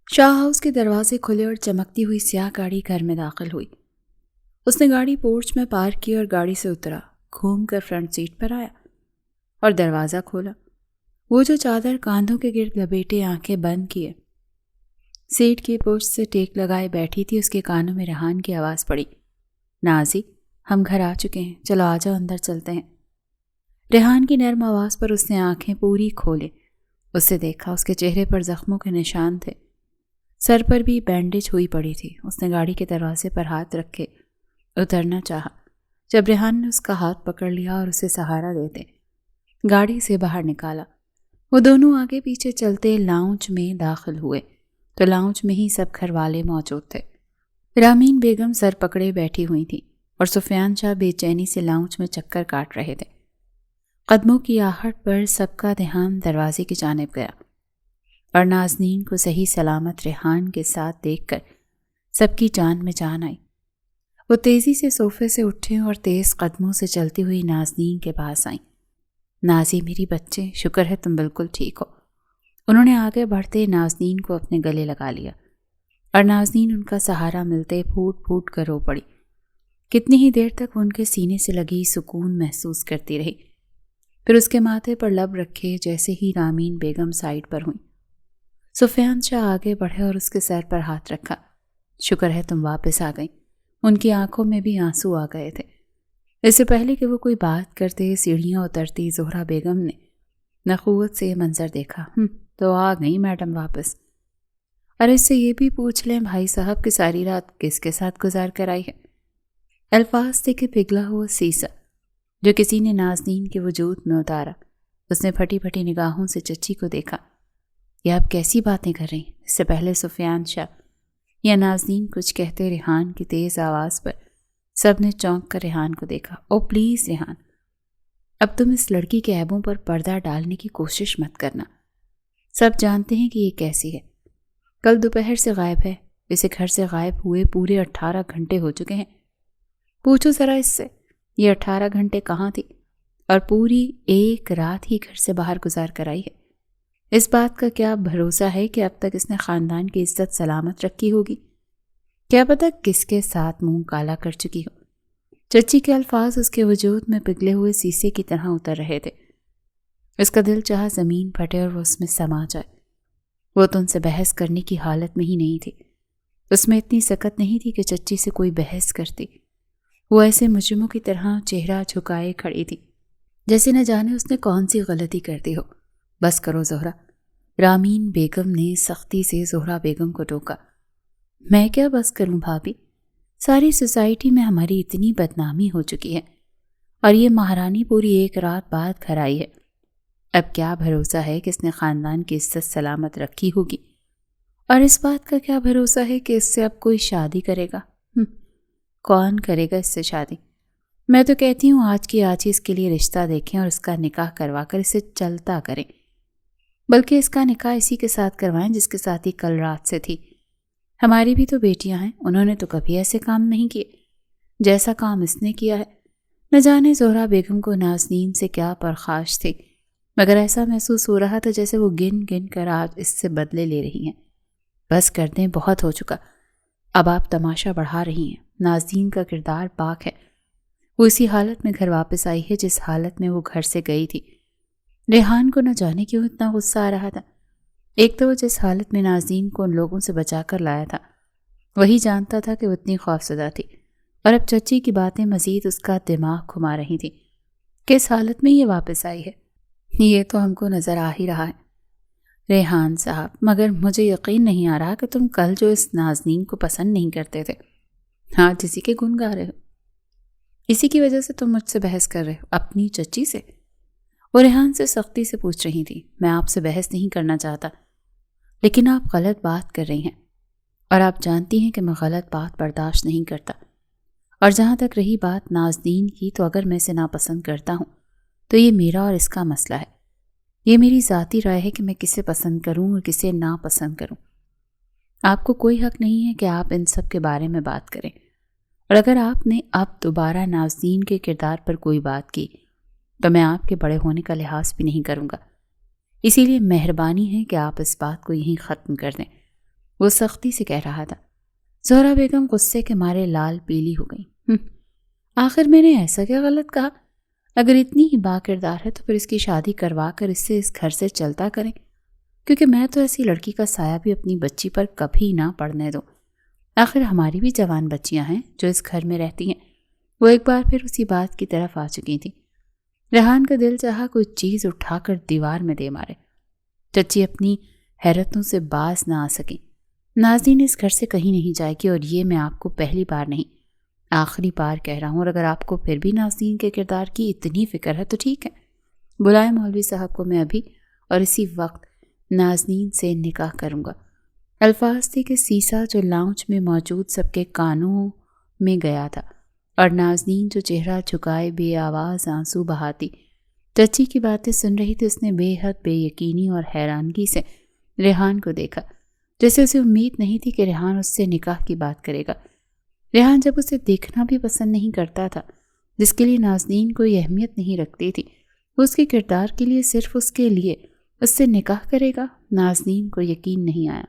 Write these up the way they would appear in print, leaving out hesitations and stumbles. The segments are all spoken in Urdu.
شاہ ہاؤس کے دروازے کھلے اور چمکتی ہوئی سیاہ گاڑی گھر میں داخل ہوئی۔ اس نے گاڑی پورچ میں پارک کی اور گاڑی سے اترا، گھوم کر فرنٹ سیٹ پر آیا اور دروازہ کھولا۔ وہ جو چادر کاندھوں کے گرد لپیٹے آنکھیں بند کیے سیٹ کی پشت سے ٹیک لگائے بیٹھی تھی، اس کے کانوں میں ریحان کی آواز پڑی، نازی ہم گھر آ چکے ہیں، چلو آ جاؤ اندر چلتے ہیں۔ ریحان کی نرم آواز پر اس نے آنکھیں پوری کھولے، اس سے دیکھا، اس کے چہرے پر زخموں کے نشان تھے، سر پر بھی بینڈیج ہوئی پڑی تھی۔ اس نے گاڑی کے دروازے پر ہاتھ رکھے اترنا چاہا، جب ریحان نے اس کا ہاتھ پکڑ لیا اور اسے سہارا دیتے گاڑی سے باہر نکالا۔ وہ دونوں آگے پیچھے چلتے لاؤنج میں داخل ہوئے تو لاؤنج میں ہی سب گھر والے موجود تھے۔ رامین بیگم سر پکڑے بیٹھی ہوئی تھی اور سفیان شاہ بے چینی سے لاؤنج میں چکر کاٹ رہے تھے۔ قدموں کی آہٹ پر سب کا دھیان دروازے کی جانب گیا اور نازنین کو صحیح سلامت ریحان کے ساتھ دیکھ کر سب کی جان میں جان آئی۔ وہ تیزی سے صوفے سے اٹھے اور تیز قدموں سے چلتی ہوئی نازنین کے پاس آئیں۔ نازی میری بچے، شکر ہے تم بالکل ٹھیک ہو۔ انہوں نے آگے بڑھتے نازنین کو اپنے گلے لگا لیا اور نازنین ان کا سہارا ملتے پھوٹ پھوٹ کر رو پڑی۔ کتنی ہی دیر تک وہ ان کے سینے سے لگی سکون محسوس کرتی رہی، پھر اس کے ماتھے پر لب رکھے جیسے ہی رامین بیگم سائڈ پر ہوئیں، سفیان شاہ آگے بڑھے اور اس کے سر پر ہاتھ رکھا۔ شکر ہے تم واپس آ گئیں۔ ان کی آنکھوں میں بھی آنسو آ گئے تھے۔ اس سے پہلے کہ وہ کوئی بات کرتے سیڑھیاں اترتی زہرا بیگم نے نخوت سے یہ منظر دیکھا۔ تو آ گئی میڈم واپس؟ اور اس سے یہ بھی پوچھ لیں بھائی صاحب کہ ساری رات کس کے ساتھ گزار کر آئی ہے؟ الفاظ تھے کہ پگھلا ہوا سیسا جو کسی نے نازنین کے وجود میں اتارا۔ اس نے پھٹی پھٹی نگاہوں سے چچی کو دیکھا۔ یہ آپ کیسی باتیں کر رہی ہیں؟ اس سے پہلے سفیان شاہ یا نازنین کچھ کہتے ریحان کی تیز آواز پر سب نے چونک کر ریحان کو دیکھا۔ او پلیز ریحان، اب تم اس لڑکی کے عیبوں پر پردہ ڈالنے کی کوشش مت کرنا۔ سب جانتے ہیں کہ یہ کیسی ہے، کل دوپہر سے غائب ہے، اسے گھر سے غائب ہوئے پورے 18 گھنٹے ہو چکے ہیں۔ پوچھو ذرا اس سے یہ 18 گھنٹے کہاں تھی، اور پوری ایک رات ہی گھر سے باہر گزار کر آئی ہے۔ اس بات کا کیا بھروسہ ہے کہ اب تک اس نے خاندان کی عزت سلامت رکھی ہوگی؟ کیا پتہ کس کے ساتھ منہ کالا کر چکی ہو۔ چچی کے الفاظ اس کے وجود میں پگھلے ہوئے سیسے کی طرح اتر رہے تھے۔ اس کا دل چاہا زمین پھٹے اور وہ اس میں سما جائے۔ وہ تو ان سے بحث کرنے کی حالت میں ہی نہیں تھی، اس میں اتنی سکت نہیں تھی کہ چچی سے کوئی بحث کرتی۔ وہ ایسے مجرموں کی طرح چہرہ جھکائے کھڑی تھی جیسے نہ جانے اس نے کون سی غلطی کر دی ہو۔ بس کرو زہرا، رامین بیگم نے سختی سے زہرا بیگم کو ٹوکا۔ میں کیا بس کروں بھابھی، ساری سوسائٹی میں ہماری اتنی بدنامی ہو چکی ہے اور یہ مہارانی پوری ایک رات بعد گھر آئی ہے۔ اب کیا بھروسہ ہے کہ اس نے خاندان کی عزت سلامت رکھی ہوگی، اور اس بات کا کیا بھروسہ ہے کہ اس سے اب کوئی شادی کرے گا؟ کون کرے گا اس سے شادی؟ میں تو کہتی ہوں آج کی آج ہی اس کے لیے رشتہ دیکھیں اور اس کا نکاح کروا کر اسے چلتا کریں، بلکہ اس کا نکاح اسی کے ساتھ کروائیں جس کے ساتھ ہی کل رات سے تھی۔ ہماری بھی تو بیٹیاں ہیں، انہوں نے تو کبھی ایسے کام نہیں کیے جیسا کام اس نے کیا ہے۔ نہ جانے زہرا بیگم کو نازنین سے کیا پرخاش تھی، مگر ایسا محسوس ہو رہا تھا جیسے وہ گن گن کر آج اس سے بدلے لے رہی ہیں۔ بس کر دیں، بہت ہو چکا، اب آپ تماشا بڑھا رہی ہیں۔ نازنین کا کردار پاک ہے، وہ اسی حالت میں گھر واپس آئی ہے جس حالت میں وہ گھر سے گئی تھی۔ ریحان کو نہ جانے کیوں اتنا غصہ آ رہا تھا۔ ایک تو وہ جس حالت میں نازنین کو ان لوگوں سے بچا کر لایا تھا وہی جانتا تھا کہ وہ اتنی خوفزدہ تھی، اور اب چچی کی باتیں مزید اس کا دماغ گھما رہی تھیں۔ کس حالت میں یہ واپس آئی ہے یہ تو ہم کو نظر آ ہی رہا ہے ریحان صاحب، مگر مجھے یقین نہیں آ رہا کہ تم کل جو اس نازنین کو پسند نہیں کرتے تھے آج اسی کے گن گا رہے ہو۔ اسی کی وجہ سے تم مجھ سے بحث کر رہے ہو اپنی چچی سے؟ وہ ریحان سے سختی سے پوچھ رہی تھی۔ میں آپ سے بحث نہیں کرنا چاہتا، لیکن آپ غلط بات کر رہی ہیں، اور آپ جانتی ہیں کہ میں غلط بات برداشت نہیں کرتا۔ اور جہاں تک رہی بات نازنین کی، تو اگر میں اسے ناپسند کرتا ہوں تو یہ میرا اور اس کا مسئلہ ہے۔ یہ میری ذاتی رائے ہے کہ میں کسے پسند کروں اور کسے ناپسند کروں۔ آپ کو کوئی حق نہیں ہے کہ آپ ان سب کے بارے میں بات کریں، اور اگر آپ نے اب دوبارہ نازنین کے کردار پر کوئی بات کی تو میں آپ کے بڑے ہونے کا لحاظ بھی نہیں کروں گا۔ اسی لیے مہربانی ہے کہ آپ اس بات کو یہیں ختم کر دیں۔ وہ سختی سے کہہ رہا تھا۔ زہرا بیگم غصے کے مارے لال پیلی ہو گئی۔ آخر میں نے ایسا کیا غلط کہا؟ اگر اتنی ہی با کردار ہے تو پھر اس کی شادی کروا کر اس سے اس گھر سے چلتا کریں، کیونکہ میں تو ایسی لڑکی کا سایہ بھی اپنی بچی پر کبھی نہ پڑنے دوں۔ آخر ہماری بھی جوان بچیاں ہیں جو اس گھر میں رہتی ہیں۔ وہ ایک بار پھر اسی بات کی طرف آ چکی تھی۔ ریحان کا دل چاہا کوئی چیز اٹھا کر دیوار میں دے مارے۔ چچی اپنی حیرتوں سے باز نہ آ سکی۔ نازنین اس گھر سے کہیں نہیں جائے گی، اور یہ میں آپ کو پہلی بار نہیں آخری بار کہہ رہا ہوں، اور اگر آپ کو پھر بھی نازنین کے کردار کی اتنی فکر ہے تو ٹھیک ہے، بلائیں مولوی صاحب کو، میں ابھی اور اسی وقت نازنین سے نکاح کروں گا۔ الفاظ تھے کہ سیسا جو لاؤنج میں موجود سب کے کانوں میں گیا تھا، اور نازنین جو چہرہ جھکائے بے آواز آنسو بہاتی چچی کی باتیں سن رہی تھی، اس نے بے حد بے یقینی اور حیرانگی سے ریحان کو دیکھا، جیسے اسے امید نہیں تھی کہ ریحان اس سے نکاح کی بات کرے گا۔ ریحان جب اسے دیکھنا بھی پسند نہیں کرتا تھا، جس کے لیے نازنین کوئی اہمیت نہیں رکھتی تھی، وہ اس کے کردار کے لیے صرف اس کے لیے اس سے نکاح کرے گا۔ نازنین کو یقین نہیں آیا۔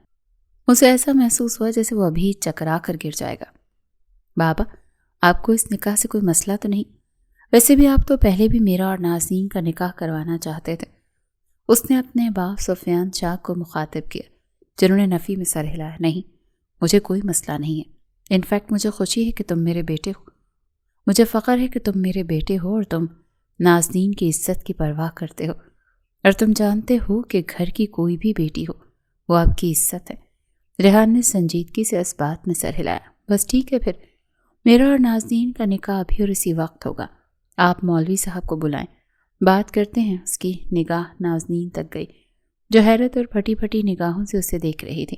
اسے ایسا محسوس ہوا جیسے وہ ابھی چکرا کر گر جائے گا۔ بابا، آپ کو اس نکاح سے کوئی مسئلہ تو نہیں؟ ویسے بھی آپ تو پہلے بھی میرا اور نازنین کا نکاح کروانا چاہتے تھے۔ اس نے اپنے باپ سفیان شاہ کو مخاطب کیا، جنہوں نے نفی میں سر ہلایا۔ نہیں، مجھے کوئی مسئلہ نہیں ہے۔ انفیکٹ مجھے خوشی ہے کہ تم میرے بیٹے ہو، مجھے فخر ہے کہ تم میرے بیٹے ہو، اور تم نازنین کی عزت کی پرواہ کرتے ہو، اور تم جانتے ہو کہ گھر کی کوئی بھی بیٹی ہو وہ آپ کی عزت ہے۔ ریحان نے سنجیدگی سے اس بات میں سر ہلایا۔ بس ٹھیک ہے، پھر میرا اور نازنین کا نکاح ابھی اور اسی وقت ہوگا۔ آپ مولوی صاحب کو بلائیں، بات کرتے ہیں۔ اس کی نگاہ نازنین تک گئی، جو حیرت اور پھٹی پھٹی نگاہوں سے اسے دیکھ رہی تھی۔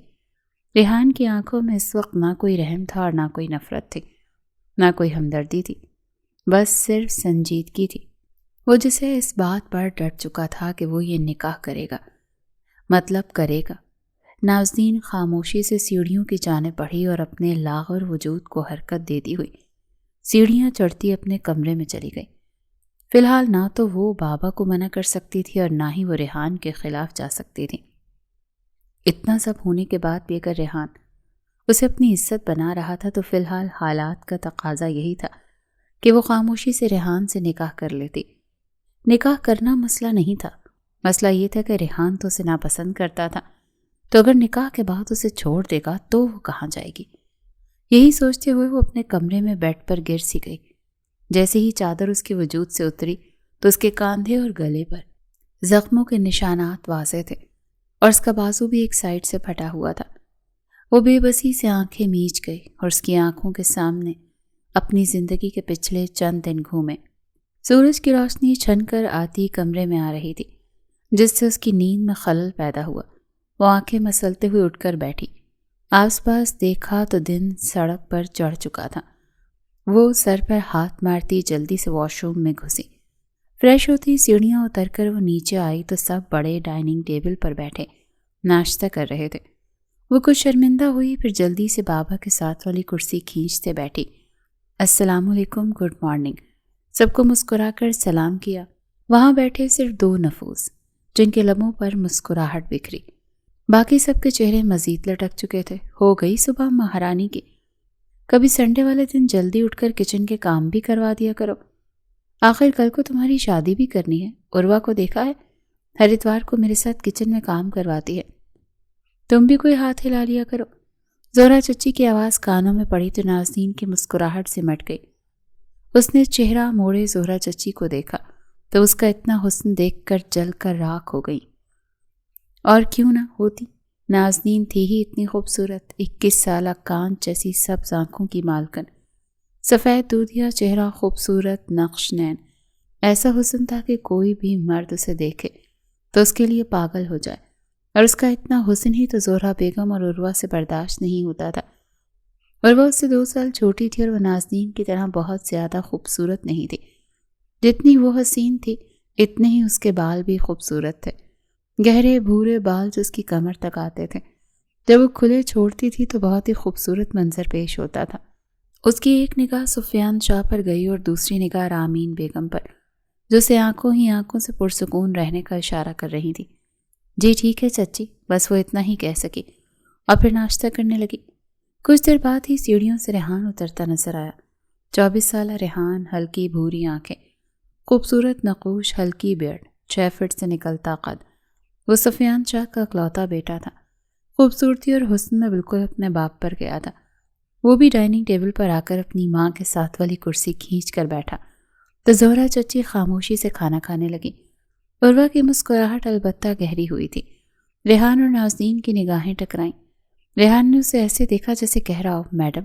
ریحان کی آنکھوں میں اس وقت نہ کوئی رحم تھا اور نہ کوئی نفرت تھی، نہ کوئی ہمدردی تھی، بس صرف سنجیدگی تھی۔ وہ جسے اس بات پر ڈٹ چکا تھا کہ وہ یہ نکاح کرے گا، مطلب کرے گا۔ نازنین خاموشی سے سیڑھیوں کی جانب بڑھی اور اپنے لاغر وجود کو حرکت دیتی ہوئی سیڑھیاں چڑھتی اپنے کمرے میں چلی گئی۔ فی الحال نہ تو وہ بابا کو منع کر سکتی تھی اور نہ ہی وہ ریحان کے خلاف جا سکتی تھی۔ اتنا سب ہونے کے بعد بھی اگر ریحان اسے اپنی عزت بنا رہا تھا تو فی الحال حالات کا تقاضا یہی تھا کہ وہ خاموشی سے ریحان سے نکاح کر لیتی۔ نکاح کرنا مسئلہ نہیں تھا، مسئلہ یہ تھا کہ ریحان تو اسے ناپسند کرتا تھا، تو اگر نکاح کے بعد اسے چھوڑ دے گا تو وہ کہاں جائے گی؟ یہی سوچتے ہوئے وہ اپنے کمرے میں بیڈ پر گر سی گئی۔ جیسے ہی چادر اس کے وجود سے اتری تو اس کے کاندھے اور گلے پر زخموں کے نشانات واضح تھے، اور اس کا بازو بھی ایک سائڈ سے پھٹا ہوا تھا۔ وہ بے بسی سے آنکھیں میچ گئی اور اس کی آنکھوں کے سامنے اپنی زندگی کے پچھلے چند دن گھومے۔ سورج کی روشنی چھن کر آتی کمرے میں آ رہی تھی، جس سے اس کی نیند میں خلل پیدا ہوا۔ وہ آنکھیں مسلتے ہوئے اٹھ کر بیٹھی۔ آس پاس دیکھا تو دن سڑک پر چڑھ چکا تھا۔ وہ سر پر ہاتھ مارتی جلدی سے واش روم میں گھسی۔ فریش ہوتی سیڑھیاں اتر کر وہ نیچے آئی تو سب بڑے ڈائننگ ٹیبل پر بیٹھے ناشتہ کر رہے تھے۔ وہ کچھ شرمندہ ہوئی، پھر جلدی سے بابا کے ساتھ والی کرسی کھینچتے بیٹھی۔ السلام علیکم، گڈ مارننگ، سب کو مسکرا کر سلام کیا۔ وہاں بیٹھے صرف دو نفوس، جن کے لبوں پر مسکراہٹ بکھری، باقی سب کے چہرے مزید لٹک چکے تھے۔ ہو گئی صبح مہارانی کی، کبھی سنڈے والے دن جلدی اٹھ کر کچن کے کام بھی کروا دیا کرو۔ آخر کل کو تمہاری شادی بھی کرنی ہے، عروہ کو دیکھا ہے، ہر اتوار کو میرے ساتھ کچن میں کام کرواتی ہے، تم بھی کوئی ہاتھ ہلا لیا کرو۔ زہرا چچی کی آواز کانوں میں پڑی تو نازنین کی مسکراہٹ سے مٹ گئی۔ اس نے چہرہ موڑے زہرا چچی کو دیکھا تو اس کا اتنا حسن دیکھ کر جل کر راکھ ہو گئی۔ اور کیوں نہ ہوتی، نازنین تھی ہی اتنی خوبصورت، 21 سالہ کانچ جیسی سبز آنکھوں کی مالکن، سفید دودھیا چہرہ، خوبصورت نقش نین، ایسا حسن تھا کہ کوئی بھی مرد اسے دیکھے تو اس کے لیے پاگل ہو جائے، اور اس کا اتنا حسن ہی تو زہرا بیگم اور عروہ سے برداشت نہیں ہوتا تھا۔ عروہ اس سے 2 سال چھوٹی تھی اور وہ نازنین کی طرح بہت زیادہ خوبصورت نہیں تھی۔ جتنی وہ حسین تھی اتنے ہی اس کے بال بھی خوبصورت تھے، گہرے بھورے بال جو اس کی کمر تک آتے تھے۔ جب وہ کھلے چھوڑتی تھی تو بہت ہی خوبصورت منظر پیش ہوتا تھا۔ اس کی ایک نگاہ سفیان شاہ پر گئی اور دوسری نگاہ رامین بیگم پر، جو اسے آنکھوں ہی آنکھوں سے پرسکون رہنے کا اشارہ کر رہی تھی۔ جی ٹھیک ہے چچی، بس وہ اتنا ہی کہہ سکی۔ اور پھر ناشتہ کرنے لگی۔ کچھ دیر بعد ہی سیڑھیوں سے ریحان اترتا نظر آیا۔ 24 سالہ ریحان، ہلکی بھوری آنکھیں، خوبصورت نقوش، ہلکی بیئرڈ، 6 فٹ سے نکلتا قد۔ وہ سفیان شاہ کا اکلوتا بیٹا تھا۔ خوبصورتی اور حسن میں بالکل اپنے باپ پر گیا تھا۔ وہ بھی ڈائننگ ٹیبل پر آ کر اپنی ماں کے ساتھ والی کرسی کھینچ کر بیٹھا تو زہرا چچی خاموشی سے کھانا کھانے لگی۔ عروہ کی مسکراہٹ البتہ گہری ہوئی تھی۔ ریحان اور نازنین کی نگاہیں ٹکرائیں۔ ریحان نے اسے ایسے دیکھا جیسے کہہ رہا ہو، میڈم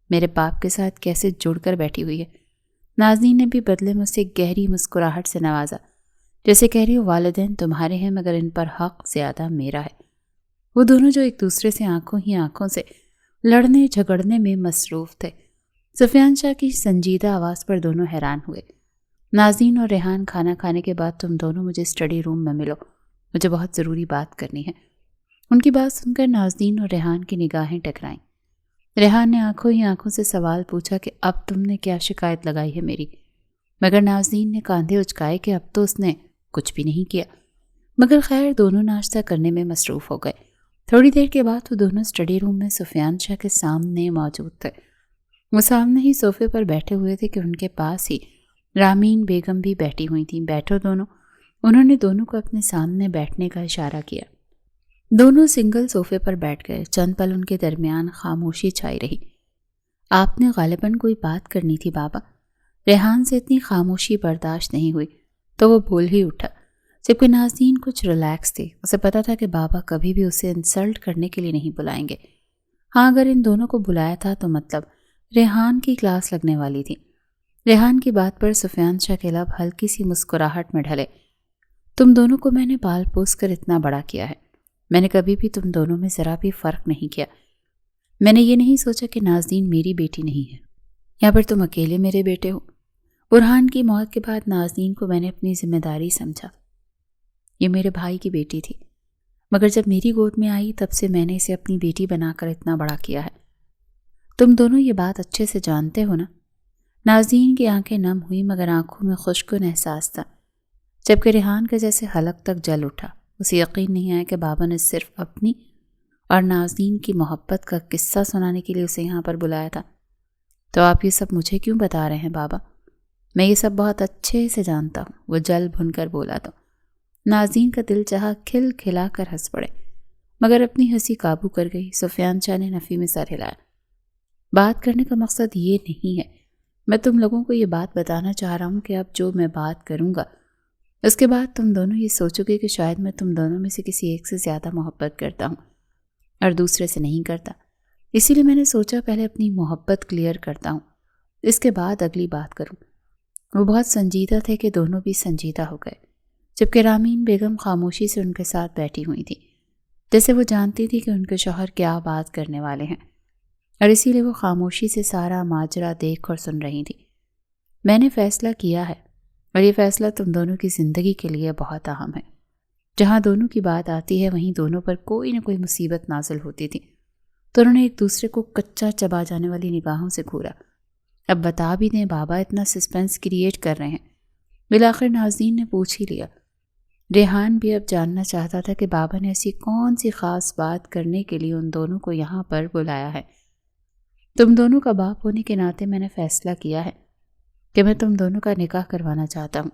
میرے باپ کے ساتھ کیسے جڑ کر بیٹھی ہوئی ہے۔ نازنین نے بھی بدلے میں اسے گہری مسکراہٹ سے نوازا، جیسے کہہ رہی ہو والدین تمہارے ہیں مگر ان پر حق زیادہ میرا ہے۔ وہ دونوں جو ایک دوسرے سے آنکھوں ہی آنکھوں سے لڑنے جھگڑنے میں مصروف تھے۔ سفیان شاہ کی سنجیدہ آواز پر دونوں حیران ہوئے۔ نازنین اور ریحان، کھانا کھانے کے بعد تم دونوں مجھے اسٹڈی روم میں ملو، مجھے بہت ضروری بات کرنی ہے۔ ان کی بات سن کر نازنین اور ریحان کی نگاہیں ٹکرائیں۔ ریحان نے آنکھوں ہی آنکھوں سے سوال پوچھا کہ اب تم نے کیا شکایت لگائی ہے میری؟ مگر نازنین نے کاندھے اچکائے کہ اب تو اس نے کچھ بھی نہیں کیا۔ مگر خیر، دونوں ناشتہ کرنے میں مصروف ہو گئے۔ تھوڑی دیر کے بعد وہ دونوں اسٹڈی روم میں سفیان شاہ کے سامنے موجود تھے۔ وہ سامنے ہی صوفے پر بیٹھے ہوئے تھے کہ ان کے پاس ہی رامین بیگم بھی بیٹھی ہوئی تھیں۔ بیٹھو دونوں۔ انہوں نے دونوں کو اپنے سامنے بیٹھنے کا اشارہ کیا۔ دونوں سنگل صوفے پر بیٹھ گئے۔ چند پل ان کے درمیان خاموشی چھائی رہی۔ آپ نے غالباً کوئی بات کرنی تھی بابا۔ ریحان سے اتنی خاموشی برداشت نہیں ہوئی تو وہ بول ہی اٹھا، جبکہ نازنین کچھ ریلیکس تھی۔ اسے پتا تھا کہ بابا کبھی بھی اسے انسلٹ کرنے کے لیے نہیں بلائیں گے۔ ہاں، اگر ان دونوں کو بلایا تھا تو مطلب ریحان کی کلاس لگنے والی تھی۔ ریحان کی بات پر سفیان شاہ کے لب ہلکی سی مسکراہٹ میں ڈھلے۔ تم دونوں کو میں نے پال پوس کر اتنا بڑا کیا ہے، میں نے کبھی بھی تم دونوں میں ذرا بھی فرق نہیں کیا۔ میں نے یہ نہیں سوچا کہ نازنین میری بیٹی نہیں ہے یا پھر تم اکیلے میرے بیٹے ہو۔ برہان کی موت کے بعد نازنین کو میں نے اپنی ذمہ داری سمجھا۔ یہ میرے بھائی کی بیٹی تھی، مگر جب میری گود میں آئی تب سے میں نے اسے اپنی بیٹی بنا کر اتنا بڑا کیا ہے۔ تم دونوں یہ بات اچھے سے جانتے ہو نا؟ نازنین کی آنکھیں نم ہوئی مگر آنکھوں میں خوشگن احساس تھا، جبکہ ریحان کے جیسے حلق تک جل اٹھا۔ اسے یقین نہیں آیا کہ بابا نے صرف اپنی اور نازنین کی محبت کا قصہ سنانے کے لیے اسے یہاں پر بلایا تھا۔ تو آپ یہ سب مجھے کیوں بتا رہے ہیں بابا؟ میں یہ سب بہت اچھے سے جانتا ہوں، وہ جل بھن کر بولا تو نازنین کا دل چاہا کھل کھلا کر ہنس پڑے، مگر اپنی ہنسی قابو کر گئی۔ سفیان شاہ نے نفی میں سر ہلایا۔ بات کرنے کا مقصد یہ نہیں ہے، میں تم لوگوں کو یہ بات بتانا چاہ رہا ہوں کہ اب جو میں بات کروں گا اس کے بعد تم دونوں یہ سوچو گے کہ شاید میں تم دونوں میں سے کسی ایک سے زیادہ محبت کرتا ہوں اور دوسرے سے نہیں کرتا۔ اسی لیے میں نے سوچا پہلے اپنی محبت کلیئر کرتا ہوں، اس کے بعد اگلی بات کروں۔ وہ بہت سنجیدہ تھے کہ دونوں بھی سنجیدہ ہو گئے، جبکہ رامین بیگم خاموشی سے ان کے ساتھ بیٹھی ہوئی تھی، جیسے وہ جانتی تھی کہ ان کے شوہر کیا بات کرنے والے ہیں، اور اسی لیے وہ خاموشی سے سارا ماجرا دیکھ اور سن رہی تھی۔ میں نے فیصلہ کیا ہے اور یہ فیصلہ تم دونوں کی زندگی کے لیے بہت اہم ہے۔ جہاں دونوں کی بات آتی ہے وہیں دونوں پر کوئی نہ کوئی مصیبت نازل ہوتی تھی۔ تو انہوں نے ایک دوسرے کو کچا چبا جانے والی نگاہوں سے گھورا۔ اب بتا بھی دیں بابا، اتنا سسپینس کریٹ کر رہے ہیں۔ بالآخر نازنین نے پوچھ ہی لیا۔ ریحان بھی اب جاننا چاہتا تھا کہ بابا نے ایسی کون سی خاص بات کرنے کے لیے ان دونوں کو یہاں پر بلایا ہے۔ تم دونوں کا باپ ہونے کے ناطے میں نے فیصلہ کیا ہے کہ میں تم دونوں کا نکاح کروانا چاہتا ہوں۔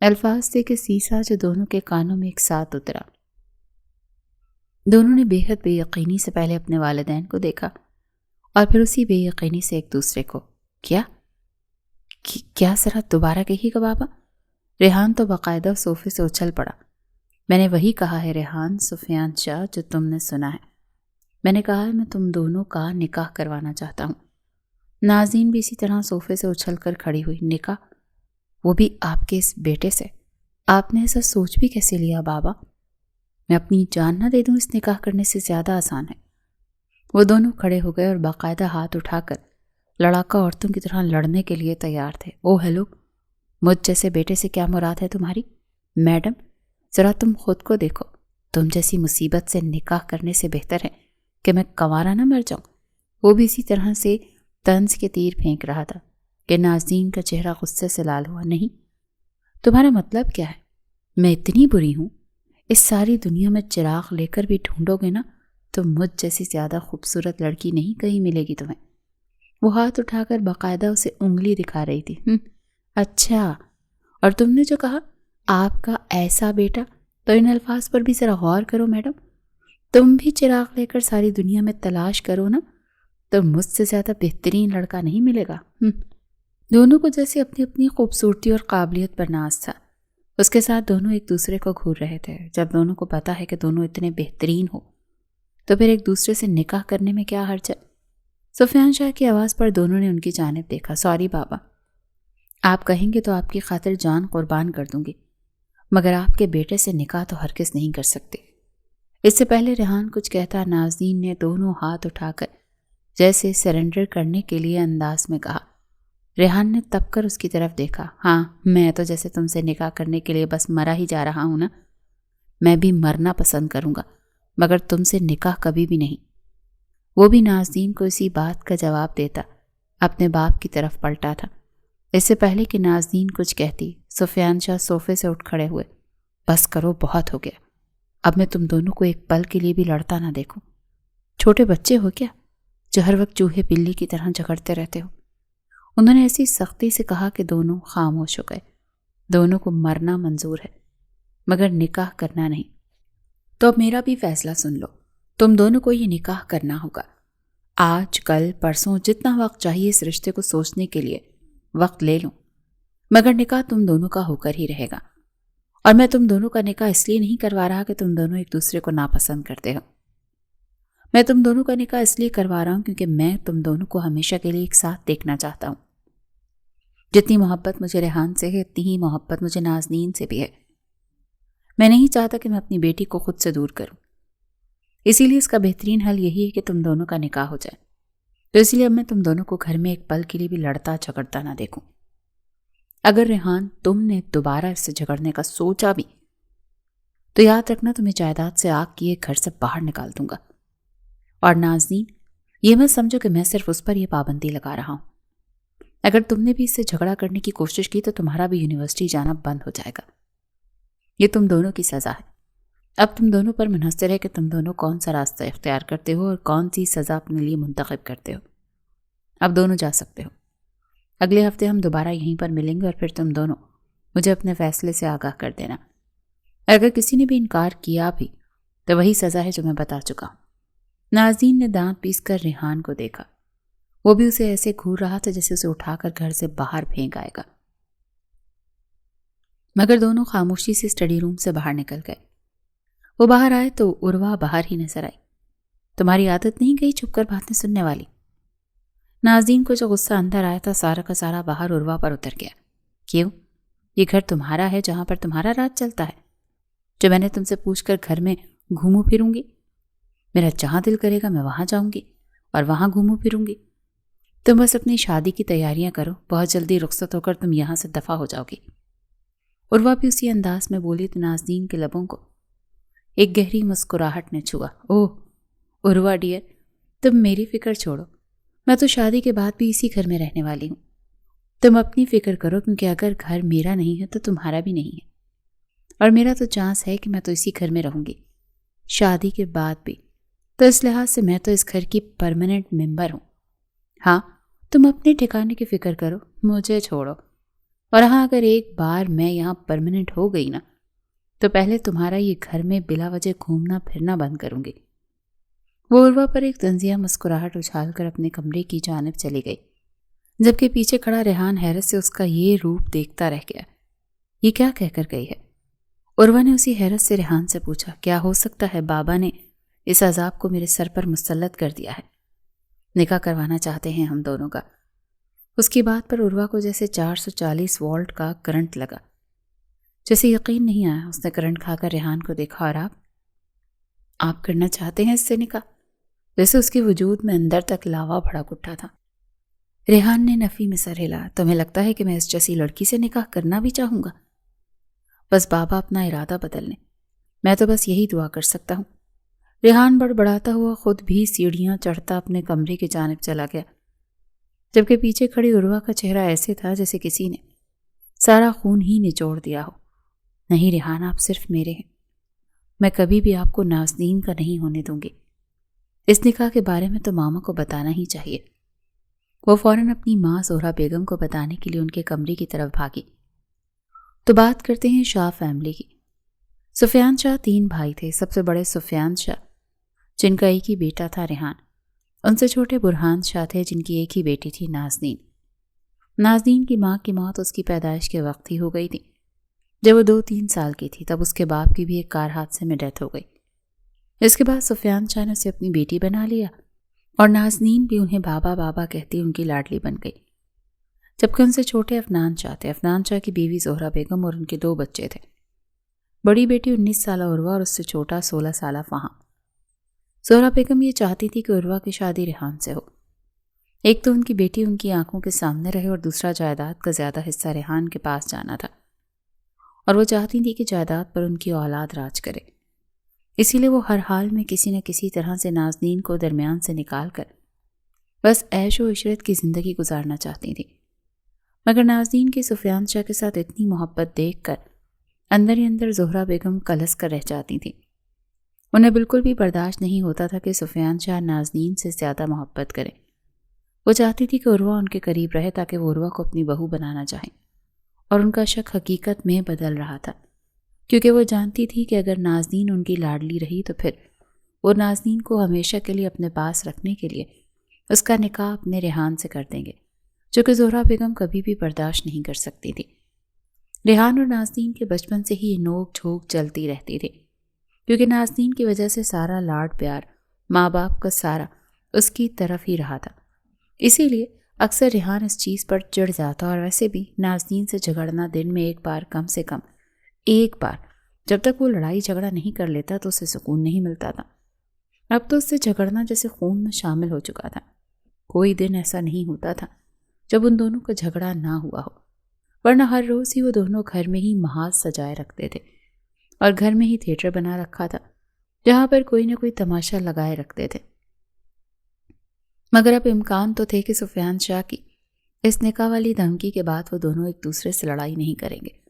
الفاظ تھے کہ سیسا جو دونوں کے کانوں میں ایک ساتھ اترا۔ دونوں نے بے حد بے یقینی سے پہلے اپنے والدین کو دیکھا اور پھر اسی بے یقینی سے ایک دوسرے کو۔ کیا ذرا دوبارہ کہیے گا بابا؟ ریحان تو باقاعدہ صوفے سے اچھل پڑا۔ میں نے وہی کہا ہے ریحان، سفیان شاہ، جو تم نے سنا ہے۔ میں نے کہا ہے میں تم دونوں کا نکاح کروانا چاہتا ہوں۔ نازنین بھی اسی طرح صوفے سے اچھل کر کھڑی ہوئی۔ نکاح؟ وہ بھی آپ کے اس بیٹے سے؟ آپ نے ایسا سوچ بھی کیسے لیا بابا؟ میں اپنی جان نہ دے دوں اس نکاح کرنے سے زیادہ آسان ہے۔ وہ دونوں کھڑے ہو گئے اور باقاعدہ ہاتھ اٹھا کر لڑاکا عورتوں کی طرح لڑنے کے لیے تیار تھے۔ او ہیلو، مجھ جیسے بیٹے سے کیا مراد ہے تمہاری؟ میڈم ذرا تم خود کو دیکھو، تم جیسی مصیبت سے نکاح کرنے سے بہتر ہے کہ میں کنوارا نہ مر جاؤں۔ وہ بھی اسی طرح سے طنز کے تیر پھینک رہا تھا کہ نازنین کا چہرہ غصے سے لال ہوا۔ نہیں، تمہارا مطلب کیا ہے؟ میں اتنی بری ہوں؟ اس ساری دنیا میں چراغ لے کر بھی ڈھونڈو گے نا تم مجھ جیسی زیادہ خوبصورت لڑکی نہیں کہیں ملے گی تمہیں۔ وہ ہاتھ اٹھا کر باقاعدہ اسے انگلی دکھا رہی تھی۔ اچھا، اور تم نے جو کہا آپ کا ایسا بیٹا، تو ان الفاظ پر بھی ذرا غور کرو میڈم۔ تم بھی چراغ لے کر ساری دنیا میں تلاش کرو نا، تو مجھ سے زیادہ بہترین لڑکا نہیں ملے گا۔ دونوں کو جیسے اپنی اپنی خوبصورتی اور قابلیت پر ناز تھا۔ اس کے ساتھ دونوں ایک دوسرے کو گھور رہے تھے۔ جب دونوں کو پتا ہے کہ دونوں اتنے بہترین ہو تو پھر ایک دوسرے سے نکاح کرنے میں کیا حرج ہے؟ سفیان شاہ کی آواز پر دونوں نے ان کی جانب دیکھا۔ سوری بابا، آپ کہیں گے تو آپ کی خاطر جان قربان کر دوں گی، مگر آپ کے بیٹے سے نکاح تو ہرگز نہیں کر سکتے۔ اس سے پہلے ریحان کچھ کہتا، نازنین نے دونوں ہاتھ اٹھا کر جیسے سرنڈر کرنے کے لیے انداز میں کہا۔ ریحان نے تب کر اس کی طرف دیکھا۔ ہاں، میں تو جیسے تم سے نکاح کرنے کے لیے بس مرا ہی جا رہا ہوں نا۔ میں بھی مرنا پسند کروں گا، مگر تم سے نکاح کبھی بھی نہیں۔ وہ بھی نازنین کو اسی بات کا جواب دیتا اپنے باپ کی طرف پلٹا تھا۔ اس سے پہلے کہ نازنین کچھ کہتی، سفیان شاہ صوفے سے اٹھ کھڑے ہوئے۔ بس کرو، بہت ہو گیا۔ اب میں تم دونوں کو ایک پل کے لیے بھی لڑتا نہ دیکھوں۔ چھوٹے بچے ہو کیا جو ہر وقت چوہے بلی کی طرح جھگڑتے رہتے ہو؟ انہوں نے ایسی سختی سے کہا کہ دونوں خاموش ہو گئے۔ دونوں کو مرنا منظور ہے، مگر نکاح کرنا نہیں۔ تو اب میرا بھی فیصلہ سن لو، تم دونوں کو یہ نکاح کرنا ہوگا۔ آج، کل، پرسوں، جتنا وقت چاہیے اس رشتے کو سوچنے کے لیے وقت لے لوں، مگر نکاح تم دونوں کا ہو کر ہی رہے گا۔ اور میں تم دونوں کا نکاح اس لیے نہیں کروا رہا کہ تم دونوں ایک دوسرے کو ناپسند کرتے ہو۔ میں تم دونوں کا نکاح اس لیے کروا رہا ہوں کیونکہ میں تم دونوں کو ہمیشہ کے لیے ایک ساتھ دیکھنا چاہتا ہوں۔ جتنی محبت مجھے ریحان سے ہے، اتنی ہی محبت مجھے نازنین سے بھی ہے۔ میں نہیں چاہتا کہ میں اپنی بیٹی کو خود سے دور کروں، اسی لیے اس کا بہترین حل یہی ہے کہ تم دونوں کا نکاح ہو جائے۔ تو اس لیے اب میں تم دونوں کو گھر میں ایک پل کے لیے بھی لڑتا جھگڑتا نہ دیکھوں۔ اگر ریحان تم نے دوبارہ اس سے جھگڑنے کا سوچا بھی تو یاد رکھنا تمہیں جائیداد سے آگ کیے گھر سے باہر نکال دوں گا۔ اور نازنین، یہ مت سمجھو کہ میں صرف اس پر یہ پابندی لگا رہا ہوں۔ اگر تم نے بھی اس سے جھگڑا کرنے کی کوشش کی تو تمہارا بھی یونیورسٹی جانا بند ہو جائے گا۔ یہ تم دونوں کی سزا ہے۔ اب تم دونوں پر منحصر ہے کہ تم دونوں کون سا راستہ اختیار کرتے ہو اور کون سی سزا اپنے لیے منتخب کرتے ہو۔ اب دونوں جا سکتے ہو۔ اگلے ہفتے ہم دوبارہ یہیں پر ملیں گے اور پھر تم دونوں مجھے اپنے فیصلے سے آگاہ کر دینا۔ اگر کسی نے بھی انکار کیا بھی تو وہی سزا ہے جو میں بتا چکا ہوں۔ نازنین نے دانت پیس کر ریحان کو دیکھا۔ وہ بھی اسے ایسے گھور رہا تھا جیسے اسے اٹھا کر گھر سے باہر پھینک آئے گا۔ مگر دونوں خاموشی سے اسٹڈی روم سے باہر نکل گئے۔ وہ باہر آئے تو عروہ باہر ہی نظر آئی۔ تمہاری عادت نہیں گئی چھپ کر باتیں سننے والی؟ نازنین کو جو غصہ اندر آیا تھا سارا کا سارا باہر عروہ پر اتر گیا۔ کیوں؟ یہ گھر تمہارا ہے جہاں پر تمہارا راج چلتا ہے، جو میں نے تم سے پوچھ کر گھر میں گھوموں پھروں گی؟ میرا جہاں دل کرے گا میں وہاں جاؤں گی اور وہاں گھوموں پھروں گی۔ تم بس اپنی شادی کی تیاریاں کرو، بہت جلدی رخصت ہو کر تم یہاں سے دفع ہو جاؤ گی۔ عروہ بھی اسی انداز میں بولی تو نازنین کے لبوں کو ایک گہری مسکراہٹ نے چھوا۔ اوہ عروہ ڈیئر، تم میری فکر چھوڑو، میں تو شادی کے بعد بھی اسی گھر میں رہنے والی ہوں۔ تم اپنی فکر کرو، کیونکہ اگر گھر میرا نہیں ہے تو تمہارا بھی نہیں ہے، اور میرا تو چانس ہے کہ میں تو اسی گھر میں رہوں گی شادی کے بعد بھی۔ تو اس لحاظ سے میں تو اس گھر کی پرماننٹ ممبر ہوں۔ ہاں، تم اپنے ٹھکانے کی فکر کرو، مجھے چھوڑو۔ اور ہاں، اگر ایک بار میں یہاں پرماننٹ ہو گئی نا تو پہلے تمہارا یہ گھر میں بلا وجہ گھومنا پھرنا بند کروں گی۔ وہ عروہ پر ایک طنزیہ مسکراہٹ اچھال کر اپنے کمرے کی جانب چلی گئی، جبکہ پیچھے کھڑا ریحان حیرت سے اس کا یہ روپ دیکھتا رہ گیا۔ یہ کیا کہہ کر گئی ہے؟ عروہ نے اسی حیرت سے ریحان سے پوچھا۔ کیا ہو سکتا ہے بابا نے اس عذاب کو میرے سر پر مسلط کر دیا ہے۔ نکاح کروانا چاہتے ہیں ہم دونوں کا۔ اس کی بات پر عروہ کو جیسے 440 وولٹ کا کرنٹ لگا۔ جیسے یقین نہیں آیا، اس نے کرنٹ کھا کر ریحان کو دیکھا۔ اور آپ کرنا چاہتے ہیں اس سے نکاح؟ جیسے اس کے وجود میں اندر تک لاوا بھڑک اٹھا تھا۔ ریحان نے نفی میں سر ہلا۔ تمہیں لگتا ہے کہ میں اس جیسی لڑکی سے نکاح کرنا بھی چاہوں گا؟ بس بابا اپنا ارادہ بدل لیں، میں تو بس یہی دعا کر سکتا ہوں۔ ریحان بڑبڑاتا ہوا خود بھی سیڑھیاں چڑھتا اپنے کمرے کی جانب چلا گیا، جبکہ پیچھے کھڑی عروہ کا چہرہ ایسے تھا جیسے کسی نے سارا خون ہی نچوڑ دیا ہو۔ نہیں ریحان، آپ صرف میرے ہیں، میں کبھی بھی آپ کو نازنین کا نہیں ہونے دوں گی۔ اس نکاح کے بارے میں تو ماما کو بتانا ہی چاہیے۔ وہ فوراً اپنی ماں زہرا بیگم کو بتانے کے لیے ان کے کمرے کی طرف بھاگی۔ تو بات کرتے ہیں شاہ فیملی کی۔ سفیان شاہ 3 بھائی تھے۔ سب سے بڑے سفیان شاہ، جن کا ایک ہی بیٹا تھا ریحان۔ ان سے چھوٹے برہان شاہ تھے، جن کی ایک ہی بیٹی تھی نازنین۔ نازنین کی ماں کی موت اس کی پیدائش کے وقت ہی ہو گئی تھی۔ جب وہ 2-3 سال کی تھی تب اس کے باپ کی بھی ایک کار حادثے میں ڈیتھ ہو گئی۔ اس کے بعد سفیان شاہ نے اسے اپنی بیٹی بنا لیا اور نازنین بھی انہیں بابا بابا کہتی ان کی لاڈلی بن گئی۔ جبکہ ان سے چھوٹے عفنان شاہ تھے۔ عفنان شاہ کی بیوی زہرا بیگم اور ان کے 2 بچے تھے۔ بڑی بیٹی 19 سالہ عروہ اور اس سے چھوٹا 16 سالہ فہم۔ زہرا بیگم یہ چاہتی تھی کہ عروہ کی شادی ریحان سے ہو۔ ایک تو ان کی بیٹی ان کی آنکھوں کے سامنے رہے اور دوسرا جائیداد کا زیادہ حصہ ریحان کے پاس جانا تھا، اور وہ چاہتی تھی کہ جائیداد پر ان کی اولاد راج کرے۔ اسی لیے وہ ہر حال میں کسی نہ کسی طرح سے نازنین کو درمیان سے نکال کر بس عیش و عشرت کی زندگی گزارنا چاہتی تھی۔ مگر نازنین کی سفیان شاہ کے ساتھ اتنی محبت دیکھ کر اندر ہی اندر زہرا بیگم کلس کر رہ جاتی تھی۔ انہیں بالکل بھی برداشت نہیں ہوتا تھا کہ سفیان شاہ نازنین سے زیادہ محبت کرے۔ وہ چاہتی تھی کہ عروہ ان کے قریب رہے تاکہ وہ عروہ کو اپنی بہو بنانا چاہیں، اور ان کا شک حقیقت میں بدل رہا تھا، کیونکہ وہ جانتی تھی کہ اگر نازنین ان کی لاڈلی رہی تو پھر وہ نازنین کو ہمیشہ کے لیے اپنے پاس رکھنے کے لیے اس کا نکاح اپنے ریحان سے کر دیں گے، جو کہ زہرا بیگم کبھی بھی برداشت نہیں کر سکتی تھی۔ ریحان اور نازنین کے بچپن سے ہی نوک جھوک چلتی رہتی تھی، کیونکہ نازنین کی وجہ سے سارا لاڈ پیار ماں باپ کا سارا اس کی طرف ہی رہا تھا۔ اسی لیے اکثر ریحان اس چیز پر چڑھ جاتا، اور ویسے بھی نازنین سے جھگڑنا دن میں ایک بار، کم سے کم ایک بار، جب تک وہ لڑائی جھگڑا نہیں کر لیتا تو اسے سکون نہیں ملتا تھا۔ اب تو اس سے جھگڑنا جیسے خون میں شامل ہو چکا تھا۔ کوئی دن ایسا نہیں ہوتا تھا جب ان دونوں کا جھگڑا نہ ہوا ہو، ورنہ ہر روز ہی وہ دونوں گھر میں ہی محاذ سجائے رکھتے تھے، اور گھر میں ہی تھیٹر بنا رکھا تھا جہاں پر کوئی نہ کوئی تماشا لگائے رکھتے تھے۔ مگر اب امکان تو تھے کہ سفیان شاہ کی اس نکاح والی دھمکی کے بعد وہ دونوں ایک دوسرے سے لڑائی نہیں کریں گے،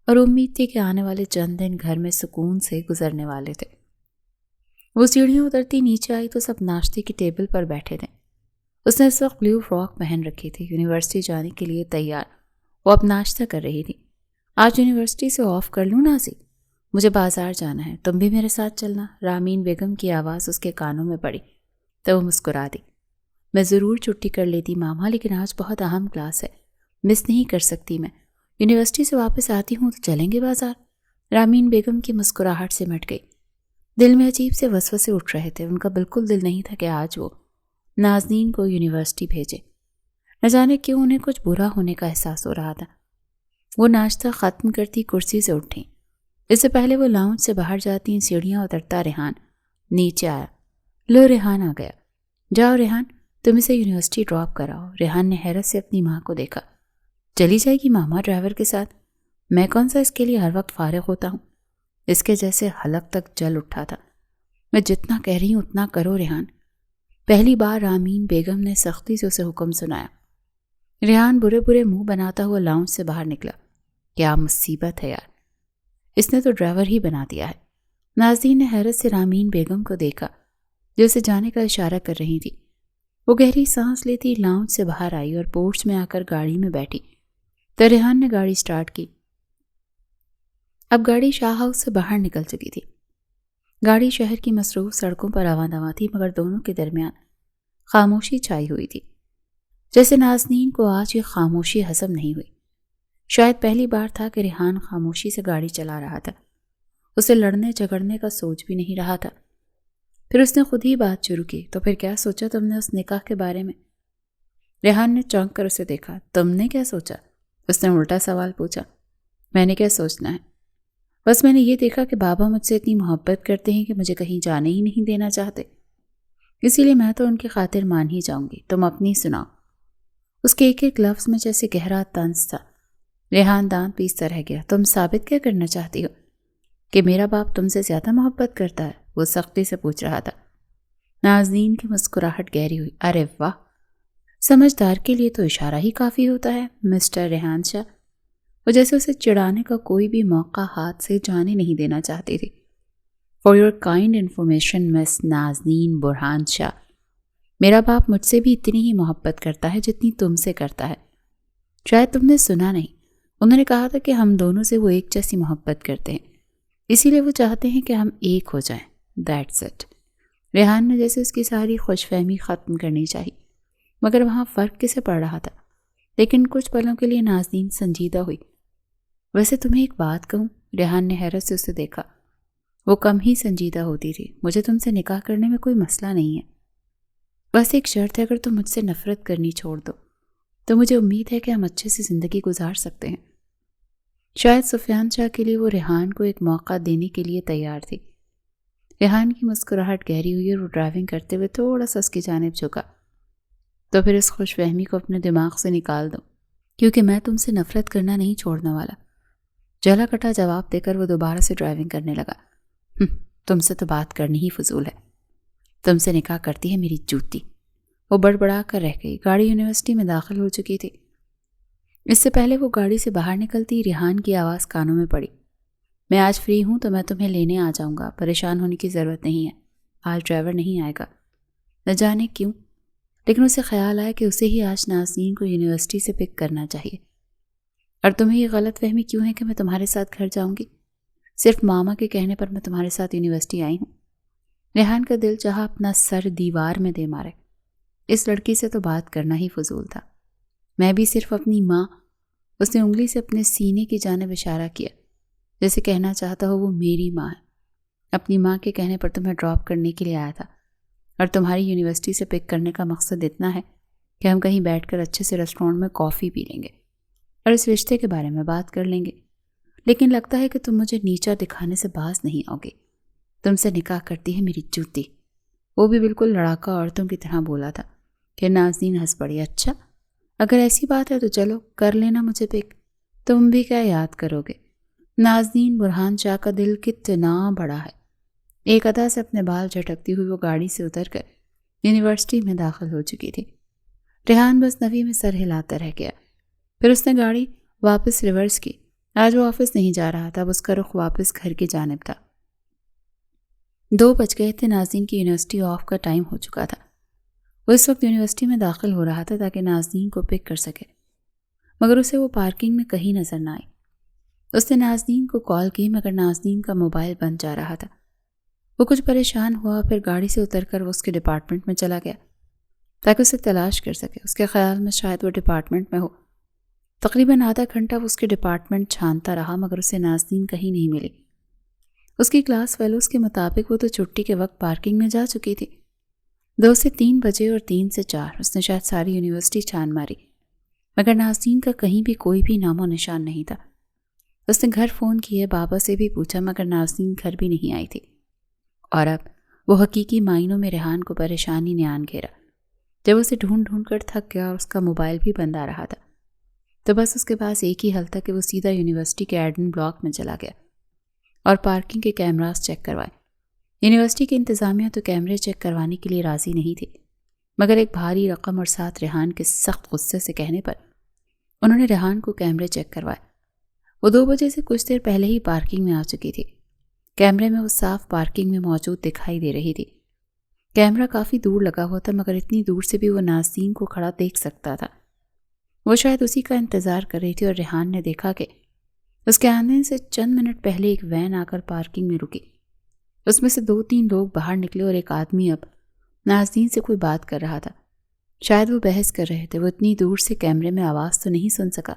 اور امید تھی کہ آنے والے چند دن گھر میں سکون سے گزرنے والے تھے۔ وہ سیڑھیاں اترتی نیچے آئی تو سب ناشتے کی ٹیبل پر بیٹھے تھے۔ اس نے اس وقت بلیو فراک پہن رکھی تھی۔ یونیورسٹی جانے کے لیے تیار وہ اب ناشتہ کر رہی تھی۔ آج یونیورسٹی سے آف کر لوں نازی؟ مجھے بازار جانا ہے، تم بھی میرے ساتھ چلنا۔ رامین بیگم کی آواز اس کے کانوں میں پڑی تو وہ مسکرا دی۔ میں ضرور چھٹی کر لیتی ماما، لیکن آج بہت اہم کلاس ہے، مس نہیں کر سکتی میں۔ یونیورسٹی سے واپس آتی ہوں تو چلیں گے بازار۔ رامین بیگم کی مسکراہٹ سے مٹ گئی۔ دل میں عجیب سے وسوسے اٹھ رہے تھے۔ ان کا بالکل دل نہیں تھا کہ آج وہ نازنین کو یونیورسٹی بھیجے۔ نہ جانے کیوں انہیں کچھ برا ہونے کا احساس ہو رہا تھا۔ وہ ناشتہ ختم کرتی کرسی سے اٹھیں۔ اس سے پہلے وہ لاؤنج سے باہر جاتی سیڑھیاں اترتا ریحان نیچے آیا۔ لو ریحان آ گیا۔ جاؤ ریحان، تم اسے یونیورسٹی ڈراپ کراؤ۔ ریحان نے حیرت سے اپنی ماں کو دیکھا۔ چلی جائے گی ماما ڈرائیور کے ساتھ؟ میں کون سا اس کے لیے ہر وقت فارغ ہوتا ہوں؟ اس کے جیسے حلق تک جل اٹھا تھا۔ میں جتنا کہہ رہی ہوں اتنا کرو ریحان۔ پہلی بار رامین بیگم نے سختی سے اسے حکم سنایا۔ ریحان برے برے منہ بناتا ہوا لاؤنج سے باہر نکلا۔ کیا مصیبت ہے یار، اس نے تو ڈرائیور ہی بنا دیا ہے۔ نازنین نے حیرت سے رامین بیگم کو دیکھا جو اسے جانے کا اشارہ کر رہی تھی۔ وہ گہری سانس لیتی لاؤنج سے باہر آئی اور پورچ میں آ کر گاڑی میں بیٹھی تو ریحان نے گاڑی سٹارٹ کی۔ اب گاڑی شاہ ہاؤس سے باہر نکل چکی تھی۔ گاڑی شہر کی مصروف سڑکوں پر رواں دواں تھی، مگر دونوں کے درمیان خاموشی چھائی ہوئی تھی، جیسے نازنین کو آج یہ خاموشی ہضم نہیں ہوئی۔ شاید پہلی بار تھا کہ ریحان خاموشی سے گاڑی چلا رہا تھا۔ اسے لڑنے جھگڑنے کا سوچ بھی نہیں رہا تھا۔ پھر اس نے خود ہی بات شروع کی، تو پھر کیا سوچا تم نے اس نکاح کے بارے میں؟ ریحان نے چونک کر اسے دیکھا۔ تم نے کیا سوچا؟ اس نے الٹا سوال پوچھا۔ میں نے کیا سوچنا ہے؟ بس میں نے یہ دیکھا کہ بابا مجھ سے اتنی محبت کرتے ہیں کہ مجھے کہیں جانے ہی نہیں دینا چاہتے، اسی لیے میں تو ان کی خاطر مان ہی جاؤں گی۔ تم اپنی سناؤ۔ اس کے ایک ایک لفظ میں جیسے گہرا طنز تھا۔ ریحان دانت پیستا رہ گیا۔ تم ثابت کیا کرنا چاہتی ہو؟ کہ میرا باپ تم سے زیادہ محبت کرتا ہے؟ وہ سختی سے پوچھ رہا تھا۔ نازنین کی مسکراہٹ گہری ہوئی۔ ارے واہ، سمجھدار کے لیے تو اشارہ ہی کافی ہوتا ہے مسٹر ریحان شاہ۔ وہ جیسے اسے چڑھانے کا کوئی بھی موقع ہاتھ سے جانے نہیں دینا چاہتی تھی۔ فار یور کائنڈ انفارمیشن مس نازنین برہان شاہ، میرا باپ مجھ سے بھی اتنی ہی محبت کرتا ہے جتنی تم سے کرتا ہے۔ شاید تم نے سنا نہیں، انہوں نے کہا تھا کہ ہم دونوں سے وہ ایک جیسی محبت کرتے ہیں، اسی لیے وہ چاہتے ہیں کہ ہم ایک ہو جائیں۔ That's it. ریحان نے جیسے اس کی ساری خوش فہمی ختم کرنی چاہی، مگر وہاں فرق کسے پڑ رہا تھا؟ لیکن کچھ پلوں کے لیے نازنین سنجیدہ ہوئی۔ ویسے تمہیں ایک بات کہوں، ریحان نے حیرت سے اسے دیکھا۔ وہ کم ہی سنجیدہ ہوتی تھی۔ مجھے تم سے نکاح کرنے میں کوئی مسئلہ نہیں ہے، بس ایک شرط ہے، اگر تم مجھ سے نفرت کرنی چھوڑ دو تو مجھے امید ہے کہ ہم اچھے سے زندگی گزار سکتے ہیں۔ شاید سفیان شاہ کے لیے وہ ریحان کو ایک موقع دینے کے لیے تیار تھی۔ ریحان کی مسکراہٹ گہری ہوئی اور وہ ڈرائیونگ کرتے ہوئے تھوڑا سا اس کی جانب جھکا۔ تو پھر اس خوش فہمی کو اپنے دماغ سے نکال دو، کیونکہ میں تم سے نفرت کرنا نہیں چھوڑنے والا۔ جلا کٹا جواب دے کر وہ دوبارہ سے ڈرائیونگ کرنے لگا۔ تم سے تو بات کرنی ہی فضول ہے، تم سے نکاح کرتی ہے میری جوتی۔ وہ بڑبڑا کر رہ گئی۔ گاڑی یونیورسٹی میں داخل ہو چکی تھی۔ اس سے پہلے وہ گاڑی سے باہر نکلتی ریحان کی آواز کانوں میں پڑی۔ میں آج فری ہوں تو میں تمہیں لینے آ جاؤں گا، پریشان ہونے کی ضرورت نہیں ہے، آج ڈرائیور نہیں آئے گا۔ نہ جانے کیوں، لیکن اسے خیال آیا کہ اسے ہی آج نازنین کو یونیورسٹی سے پک کرنا چاہیے۔ اور تمہیں یہ غلط فہمی کیوں ہے کہ میں تمہارے ساتھ گھر جاؤں گی؟ صرف ماما کے کہنے پر میں تمہارے ساتھ یونیورسٹی آئی ہوں۔ ریحان کا دل چاہا اپنا سر دیوار میں دے مارے۔ اس لڑکی سے تو بات کرنا ہی فضول تھا۔ میں بھی صرف اپنی ماں، اس نے انگلی سے اپنے سینے کی جانب اشارہ کیا، جیسے کہنا چاہتا ہو وہ میری ماں ہے۔ اپنی ماں کے کہنے پر تمہیں ڈراپ کرنے کے لیے آیا تھا، اور تمہاری یونیورسٹی سے پک کرنے کا مقصد اتنا ہے کہ ہم کہیں بیٹھ کر اچھے سے ریسٹورینٹ میں کافی پی لیں گے اور اس رشتے کے بارے میں بات کر لیں گے۔ لیکن لگتا ہے کہ تم مجھے نیچا دکھانے سے باز نہیں آؤ گے۔ تم سے نکاح کرتی ہے میری جوتی۔ وہ بھی بالکل لڑاکا عورتوں کی طرح بولا تھا کہ نازنین ہنس پڑی۔ اچھا، اگر ایسی بات ہے تو چلو کر لینا مجھے پک، تم بھی کیا یاد کرو گے؟ نازنین برہان شاہ کا دل کتنا بڑا ہے۔ ایک ادا سے اپنے بال جھٹکتی ہوئی وہ گاڑی سے اتر کر یونیورسٹی میں داخل ہو چکی تھی۔ ریحان بس نوی میں سر ہلاتا رہ گیا۔ پھر اس نے گاڑی واپس ریورس کی۔ آج وہ آفس نہیں جا رہا تھا، اس کا رخ واپس گھر کی جانب تھا۔ 2 بج گئے تھے۔ نازنین کی یونیورسٹی آف کا ٹائم ہو چکا تھا۔ وہ اس وقت یونیورسٹی میں داخل ہو رہا تھا تاکہ نازنین کو پک کر سکے، مگر اسے وہ پارکنگ میں کہیں نظر نہ آئی۔ اس نے نازنین کو کال کی، مگر نازنین کا موبائل بند جا رہا تھا۔ وہ کچھ پریشان ہوا، پھر گاڑی سے اتر کر وہ اس کے ڈپارٹمنٹ میں چلا گیا تاکہ اسے تلاش کر سکے۔ اس کے خیال میں شاید وہ ڈپارٹمنٹ میں ہو۔ تقریباً آدھا گھنٹہ وہ اس کے ڈپارٹمنٹ چھانتا رہا، مگر اسے نازنین کہیں نہیں ملی۔ اس کی کلاس فیلوز کے مطابق وہ تو چھٹی کے وقت پارکنگ میں جا چکی تھی۔ 2 سے 3 بجے اور 3 سے 4 اس نے شاید ساری یونیورسٹی چھان ماری، مگر نازنین کا کہیں بھی کوئی بھی نام و نشان نہیں تھا۔ اس نے گھر فون کیے، بابا سے بھی پوچھا، مگر نازنین گھر بھی نہیں آئی تھی۔ اور اب وہ حقیقی معنوں میں ریحان کو پریشانی نے آن گھیرا۔ جب اسے ڈھونڈ ڈھونڈ کر تھک گیا اور اس کا موبائل بھی بند آ رہا تھا، تو بس اس کے پاس ایک ہی حل تھا کہ وہ سیدھا یونیورسٹی کے ایڈمن بلاک میں چلا گیا اور پارکنگ کے کیمراز چیک کروائے۔ یونیورسٹی کی انتظامیہ تو کیمرے چیک کروانے کے لیے راضی نہیں تھی، مگر ایک بھاری رقم اور ساتھ ریحان کے سخت غصے سے کہنے پر انہوں نے ریحان کو کیمرے چیک کروائے۔ وہ 2 بجے سے کچھ دیر پہلے ہی پارکنگ میں آ چکی تھی۔ کیمرے میں وہ صاف پارکنگ میں موجود دکھائی دے رہی تھی۔ کیمرہ کافی دور لگا ہوا تھا، مگر اتنی دور سے بھی وہ نازنین کو کھڑا دیکھ سکتا تھا۔ وہ شاید اسی کا انتظار کر رہی تھی، اور ریحان نے دیکھا کہ اس کے آنے سے چند منٹ پہلے ایک وین آ کر پارکنگ میں رکی۔ اس میں سے 2-3 لوگ باہر نکلے اور ایک آدمی اب نازنین سے کوئی بات کر رہا تھا۔ شاید وہ بحث کر رہے تھے۔ وہ اتنی دور سے کیمرے میں آواز تو نہیں سن سکا،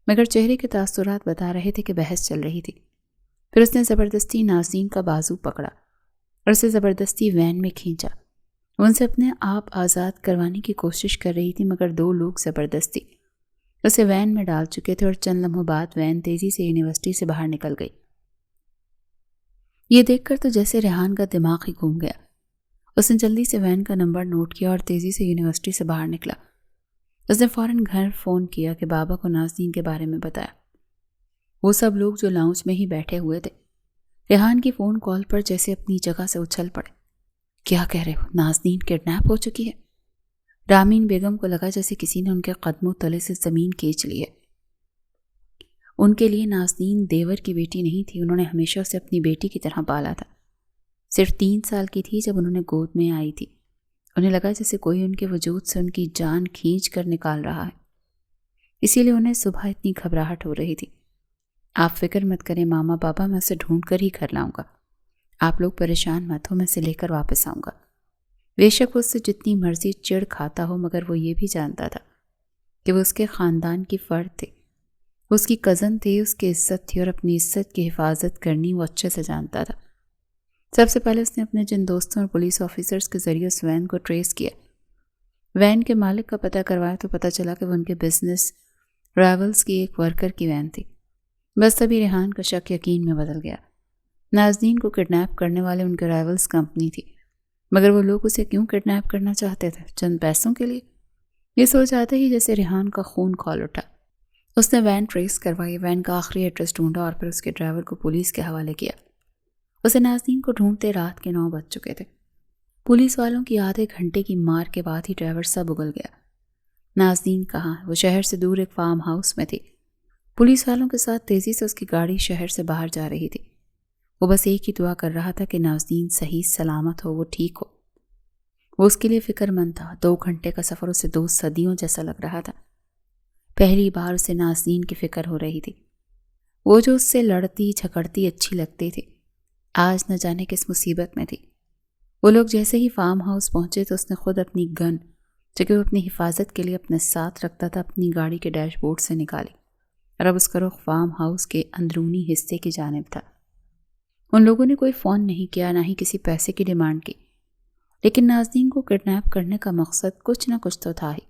مگر چہرے کے تاثرات بتا رہے تھے کہ بحث چل رہی تھی۔ پھر اس نے زبردستی نازنین کا بازو پکڑا اور اسے زبردستی وین میں کھینچا۔ وہ ان سے اپنے آپ آزاد کروانے کی کوشش کر رہی تھی، مگر 2 لوگ زبردستی اسے وین میں ڈال چکے تھے، اور چند لمحوں بعد وین تیزی سے یونیورسٹی سے باہر نکل گئی۔ یہ دیکھ کر تو جیسے ریحان کا دماغ ہی گھوم گیا۔ اس نے جلدی سے وین کا نمبر نوٹ کیا اور تیزی سے یونیورسٹی سے باہر نکلا۔ اس نے فوراً گھر فون کیا کہ بابا کو نازنین کے بارے میں بتایا۔ وہ سب لوگ جو لاؤنج میں ہی بیٹھے ہوئے تھے ریحان کی فون کال پر جیسے اپنی جگہ سے اچھل پڑے۔ کیا کہہ رہے ہو؟ نازنین کڈنیپ ہو چکی ہے؟ رامین بیگم کو لگا جیسے کسی نے ان کے قدموں تلے سے زمین کھینچ لی ہے۔ ان کے لیے نازنین دیور کی بیٹی نہیں تھی، انہوں نے ہمیشہ اسے اپنی بیٹی کی طرح پالا تھا۔ صرف 3 سال کی تھی جب انہوں نے گود میں آئی تھی۔ انہیں لگا جیسے کوئی ان کے وجود سے ان کی جان کھینچ کر نکال رہا ہے، اسی لیے انہیں صبح اتنی گھبراہٹ ہو رہی تھی۔ آپ فکر مت کریں ماما بابا، میں اسے ڈھونڈ کر ہی گھر لاؤں گا، آپ لوگ پریشان مت ہو، میں اسے لے کر واپس آؤں گا۔ بے شک وہ اس سے جتنی مرضی چڑ کھاتا ہو، مگر وہ یہ بھی جانتا تھا کہ وہ اس کے خاندان کی فرد تھے، وہ اس کی کزن تھی، اس کی عزت تھی اور اپنی عزت کی حفاظت کرنی وہ اچھے سے جانتا تھا۔ سب سے پہلے اس نے اپنے جن دوستوں اور پولیس آفیسرز کے ذریعے اس وین کو ٹریس کیا۔ وین کے مالک کا پتہ کروایا تو پتہ چلا کہ وہ ان کے بزنس رائیولز کی ایک ورکر کی وین تھی۔ بس تبھی ریحان کا شک یقین میں بدل گیا۔ نازنین کو کڈنیپ کرنے والے ان کے رائیولز کمپنی تھی، مگر وہ لوگ اسے کیوں کڈنیپ کرنا چاہتے تھے؟ چند پیسوں کے لیے؟ یہ سوچ آتے ہی جیسے ریحان کا خون کھول اٹھا۔ اس نے وین ٹریس کروائی، وین کا آخری ایڈریس ڈھونڈا اور پھر اس کے ڈرائیور کو پولیس کے حوالے کیا۔ اسے نازنین کو ڈھونڈتے رات کے 9 بج چکے تھے۔ پولیس والوں کی آدھے گھنٹے کی مار کے بعد ہی ڈرائیور سب اگل گیا۔ نازنین کہاں ہے؟ وہ شہر سے دور ایک فارم ہاؤس میں تھی۔ پولیس والوں کے ساتھ تیزی سے اس کی گاڑی شہر سے باہر جا رہی تھی۔ وہ بس ایک ہی دعا کر رہا تھا کہ نازنین صحیح سلامت ہو، وہ ٹھیک ہو۔ وہ اس کے لیے فکر مند تھا۔ 2 گھنٹے کا سفر اسے 2 صدیوں جیسا لگ رہا تھا۔ پہلی بار اسے نازنین کی فکر ہو رہی تھی، وہ جو اس سے لڑتی جھگڑتی اچھی لگتی تھی، آج نہ جانے کس مصیبت میں تھی۔ وہ لوگ جیسے ہی فارم ہاؤس پہنچے تو اس نے خود اپنی گن، جو کہ وہ اپنی حفاظت کے لیے اپنے ساتھ رکھتا تھا، اپنی گاڑی کے ڈیش بورڈ سے نکالی اور اب اس کا رخ فارم ہاؤس کے اندرونی حصے کی جانب تھا۔ ان لوگوں نے کوئی فون نہیں کیا، نہ ہی کسی پیسے کی ڈیمانڈ کی، لیکن نازنین کو کڈنیپ کرنے کا مقصد کچھ نہ کچھ تو تھا ہی۔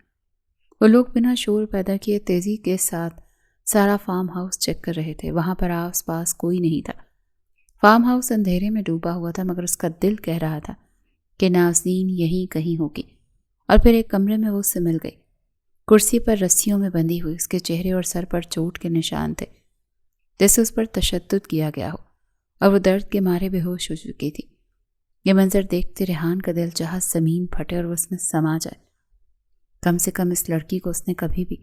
وہ لوگ بنا شور پیدا کیے تیزی کے ساتھ سارا فارم ہاؤس چیک کر رہے تھے۔ وہاں پر آس پاس کوئی نہیں تھا۔ فارم ہاؤس اندھیرے میں ڈوبا ہوا تھا، مگر اس کا دل کہہ رہا تھا کہ نازنین یہیں کہیں ہوگی۔ اور پھر ایک کمرے میں وہ اس سے مل گئی، کرسی پر رسیوں میں بندھی ہوئی، اس کے چہرے اور سر پر چوٹ کے نشان تھے، جیسے اس پر تشدد کیا گیا ہو، اور وہ درد کے مارے بے ہوش ہو چکی تھی۔ یہ منظر دیکھتے ریحان کا دل چاہا زمین پھٹے اور وہ اس میں سما جائے۔ کم سے کم اس لڑکی کو اس نے کبھی بھی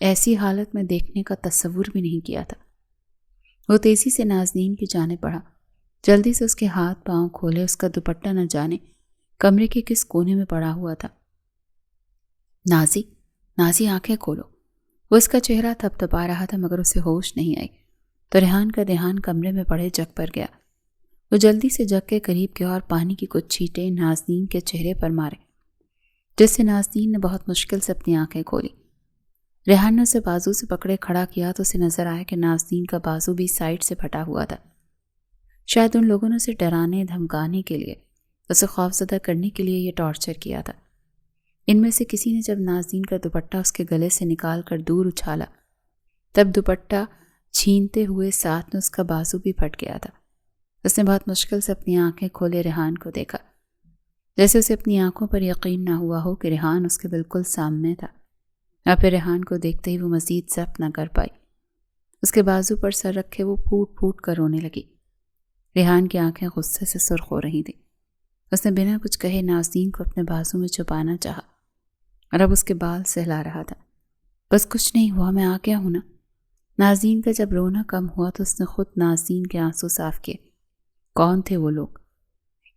ایسی حالت میں دیکھنے کا تصور بھی نہیں کیا تھا۔ وہ تیزی سے نازنین کی جانب بڑھا، جلدی سے اس کے ہاتھ پاؤں کھولے، اس کا دوپٹہ نہ جانے کمرے کے کس کونے میں پڑا ہوا تھا۔ نازی آنکھیں کھولو۔ وہ اس کا چہرہ تھپتھپا رہا تھا، مگر اسے ہوش نہیں آئی تو ریحان کا دھیان کمرے میں پڑے جگ پر گیا۔ وہ جلدی سے جگ کے قریب گیا اور پانی کی کچھ چھینٹیں نازنین کے چہرے پر مارے، جس سے نازنین نے بہت مشکل سے اپنی آنکھیں کھولی۔ ریحان نے اسے بازو سے پکڑے کھڑا کیا تو اسے نظر آیا کہ نازنین کا بازو بھی سائڈ سے پھٹا ہوا تھا۔ شاید ان لوگوں نے اسے ڈرانے دھمکانے کے لیے، اسے خوفزدہ کرنے کے لیے یہ ٹارچر کیا تھا۔ ان میں سے کسی نے جب نازنین کا دوپٹہ اس کے گلے سے نکال کر دور اچھالا، تب دوپٹہ چھینتے ہوئے ساتھ میں اس کا بازو بھی پھٹ گیا تھا۔ اس نے بہت مشکل سے اپنی آنکھیں کھولے ریحان کو دیکھا، جیسے اسے اپنی آنکھوں پر یقین نہ ہوا ہو کہ ریحان اس کے بالکل سامنے تھا۔ اور پھر ریحان کو دیکھتے ہی وہ مزید ضبط نہ کر پائی۔ اس کے بازو پر سر رکھے وہ پھوٹ پھوٹ کر رونے لگی۔ ریحان کی آنکھیں غصے سے سرخ ہو رہی تھیں۔ اس نے بنا کچھ کہے نازنین کو اپنے بازو میں چھپانا چاہا اور اب اس کے بال سہلا رہا تھا۔ بس کچھ نہیں ہوا، میں آ گیا ہوں نا۔ نازنین کا جب رونا کم ہوا تو اس نے خود نازنین کے آنسو صاف کیے۔ کون تھے وہ لوگ؟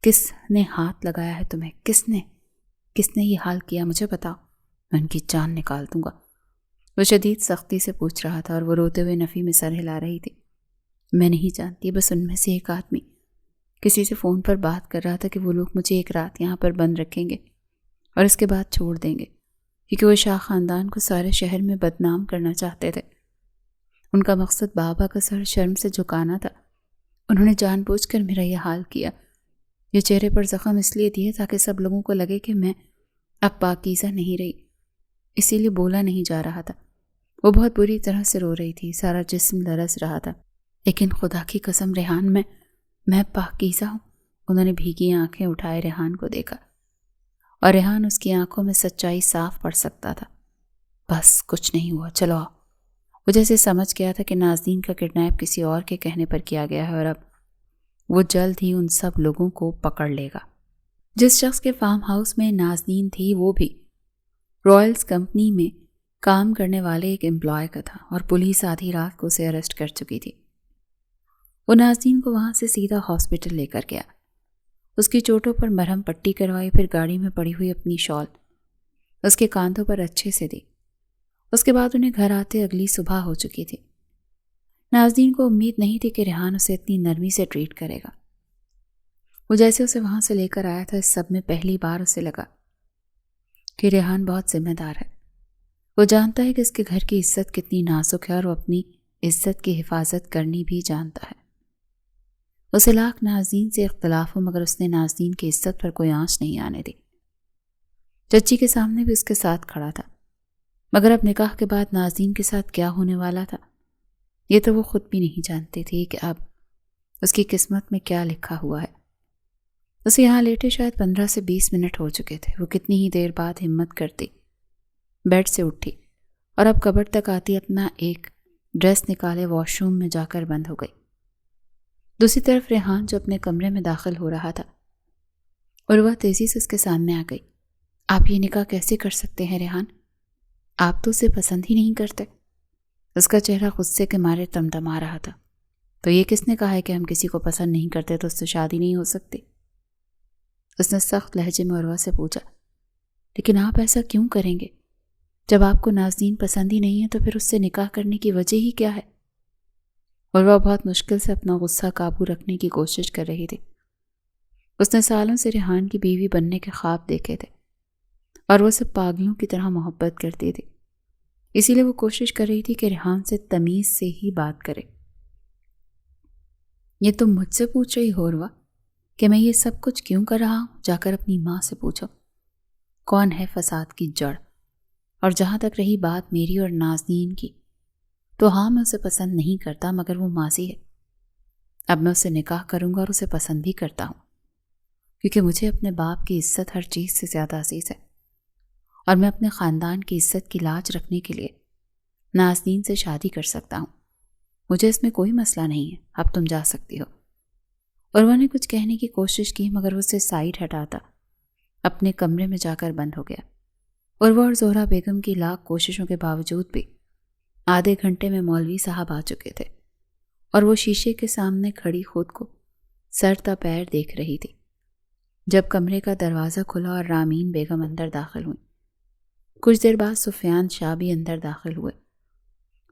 کس نے ہاتھ لگایا ہے تمہیں؟ کس نے یہ حال کیا؟ مجھے بتاؤ، میں ان کی جان نکال دوں گا۔ وہ شدید سختی سے پوچھ رہا تھا اور وہ روتے ہوئے نفی میں سر ہلا رہی تھی۔ میں نہیں جانتی، بس ان میں سے ایک آدمی کسی سے فون پر بات کر رہا تھا کہ وہ لوگ مجھے ایک رات یہاں پر بند رکھیں گے اور اس کے بعد چھوڑ دیں گے، کیونکہ وہ شاہ خاندان کو سارے شہر میں بدنام کرنا چاہتے تھے۔ ان کا مقصد بابا کا سر شرم سے جھکانا تھا۔ انہوں نے جان بوجھ کر میرا یہ حال کیا۔ یہ چہرے پر زخم اس لیے دیے تاکہ سب لوگوں کو لگے کہ میں اب پاکیزہ نہیں رہی، اسی لیے بولا نہیں جا رہا تھا۔ وہ بہت بری طرح سے رو رہی تھی، سارا جسم لرز رہا تھا۔ لیکن خدا کی قسم ریحان، میں پاکیزہ ہوں۔ انہوں نے بھیگی آنکھیں اٹھائے ریحان کو دیکھا اور ریحان اس کی آنکھوں میں سچائی صاف پڑ سکتا تھا۔ بس کچھ نہیں ہوا، چلو آؤ۔ وہ جیسے سمجھ گیا تھا کہ نازنین کا کڈنیپ کسی اور کے کہنے پر کیا گیا ہے اور اب وہ جلد ہی ان سب لوگوں کو پکڑ لے گا۔ جس شخص کے فارم ہاؤس میں نازنین تھی وہ بھی رائلز کمپنی میں کام کرنے والے ایک امپلائی کا تھا اور پولیس آدھی رات کو اسے اریسٹ کر چکی تھی۔ وہ نازنین کو وہاں سے سیدھا ہاسپٹل لے کر گیا۔ اس کی چوٹوں پر مرہم پٹی کروائی، پھر گاڑی میں پڑی ہوئی اپنی شال اس کے کاندھوں پر اچھے سے دی۔ اس کے بعد انہیں گھر آتے اگلی صبح ہو چکی تھی۔ نازنین کو امید نہیں تھی کہ ریحان اسے اتنی نرمی سے ٹریٹ کرے گا۔ وہ جیسے اسے وہاں سے لے کر آیا تھا، اس سب میں پہلی بار اسے لگا کہ ریحان بہت ذمہ دار ہے۔ وہ جانتا ہے کہ اس کے گھر کی عزت کتنی نازک ہے اور وہ اپنی عزت کی حفاظت کرنی بھی جانتا ہے۔ اسے لاکھ نازنین سے اختلاف ہو، مگر اس نے نازنین کی عزت پر کوئی آنچ نہیں آنے دی۔ چچی کے سامنے بھی اس کے ساتھ کھڑا تھا، مگر اب نکاح کے بعد نازنین کے ساتھ کیا ہونے والا تھا یہ تو وہ خود بھی نہیں جانتی تھی کہ اب اس کی قسمت میں کیا لکھا ہوا ہے۔ اسے یہاں لیٹے شاید 15 سے 20 منٹ ہو چکے تھے۔ وہ کتنی ہی دیر بعد ہمت کرتی بیڈ سے اٹھی اور اب کبرڈ تک آتی اپنا ایک ڈریس نکالے واش روم میں جا کر بند ہو گئی۔ دوسری طرف ریحان جو اپنے کمرے میں داخل ہو رہا تھا، اور وہ تیزی سے اس کے سامنے آ گئی۔ آپ یہ نکاح کیسے کر سکتے ہیں ریحان؟ آپ تو اسے پسند ہی نہیں کرتے۔ اس کا چہرہ غصے کے مارے تمتما رہا تھا۔ تو یہ کس نے کہا ہے کہ ہم کسی کو پسند نہیں کرتے تو اس سے شادی نہیں ہو سکتی؟ اس نے سخت لہجے میں عروہ سے پوچھا۔ لیکن آپ ایسا کیوں کریں گے؟ جب آپ کو نازنین پسند ہی نہیں ہے تو پھر اس سے نکاح کرنے کی وجہ ہی کیا ہے؟ عروہ بہت مشکل سے اپنا غصہ قابو رکھنے کی کوشش کر رہی تھی۔ اس نے سالوں سے ریحان کی بیوی بننے کے خواب دیکھے تھے اور وہ سب پاگلوں کی طرح محبت کرتی تھی، اسی لیے وہ کوشش کر رہی تھی کہ ریحان سے تمیز سے ہی بات کرے۔ یہ تم مجھ سے پوچھ رہی ہو عروہ کہ میں یہ سب کچھ کیوں کر رہا ہوں؟ جا کر اپنی ماں سے پوچھو کون ہے فساد کی جڑ۔ اور جہاں تک رہی بات میری اور نازنین کی، تو ہاں میں اسے پسند نہیں کرتا، مگر وہ ماضی ہے۔ اب میں اسے نکاح کروں گا اور اسے پسند بھی کرتا ہوں، کیونکہ مجھے اپنے باپ کی عزت ہر چیز سے زیادہ عزیز ہے، اور میں اپنے خاندان کی عزت کی لاج رکھنے کے لیے نازنین سے شادی کر سکتا ہوں۔ مجھے اس میں کوئی مسئلہ نہیں ہے، اب تم جا سکتی ہو۔ اور وہ نے کچھ کہنے کی کوشش کی، مگر وہ اسے سائڈ ہٹاتا اپنے کمرے میں جا کر بند ہو گیا۔ اور وہ اور زہرا بیگم کی لاکھ کوششوں کے باوجود بھی آدھے گھنٹے میں مولوی صاحب آ چکے تھے، اور وہ شیشے کے سامنے کھڑی خود کو سر تا پیر دیکھ رہی تھی جب کمرے کا دروازہ کھلا اور رامین بیگم اندر داخل ہوئی۔ کچھ دیر بعد سفیان شاہ بھی اندر داخل ہوئے۔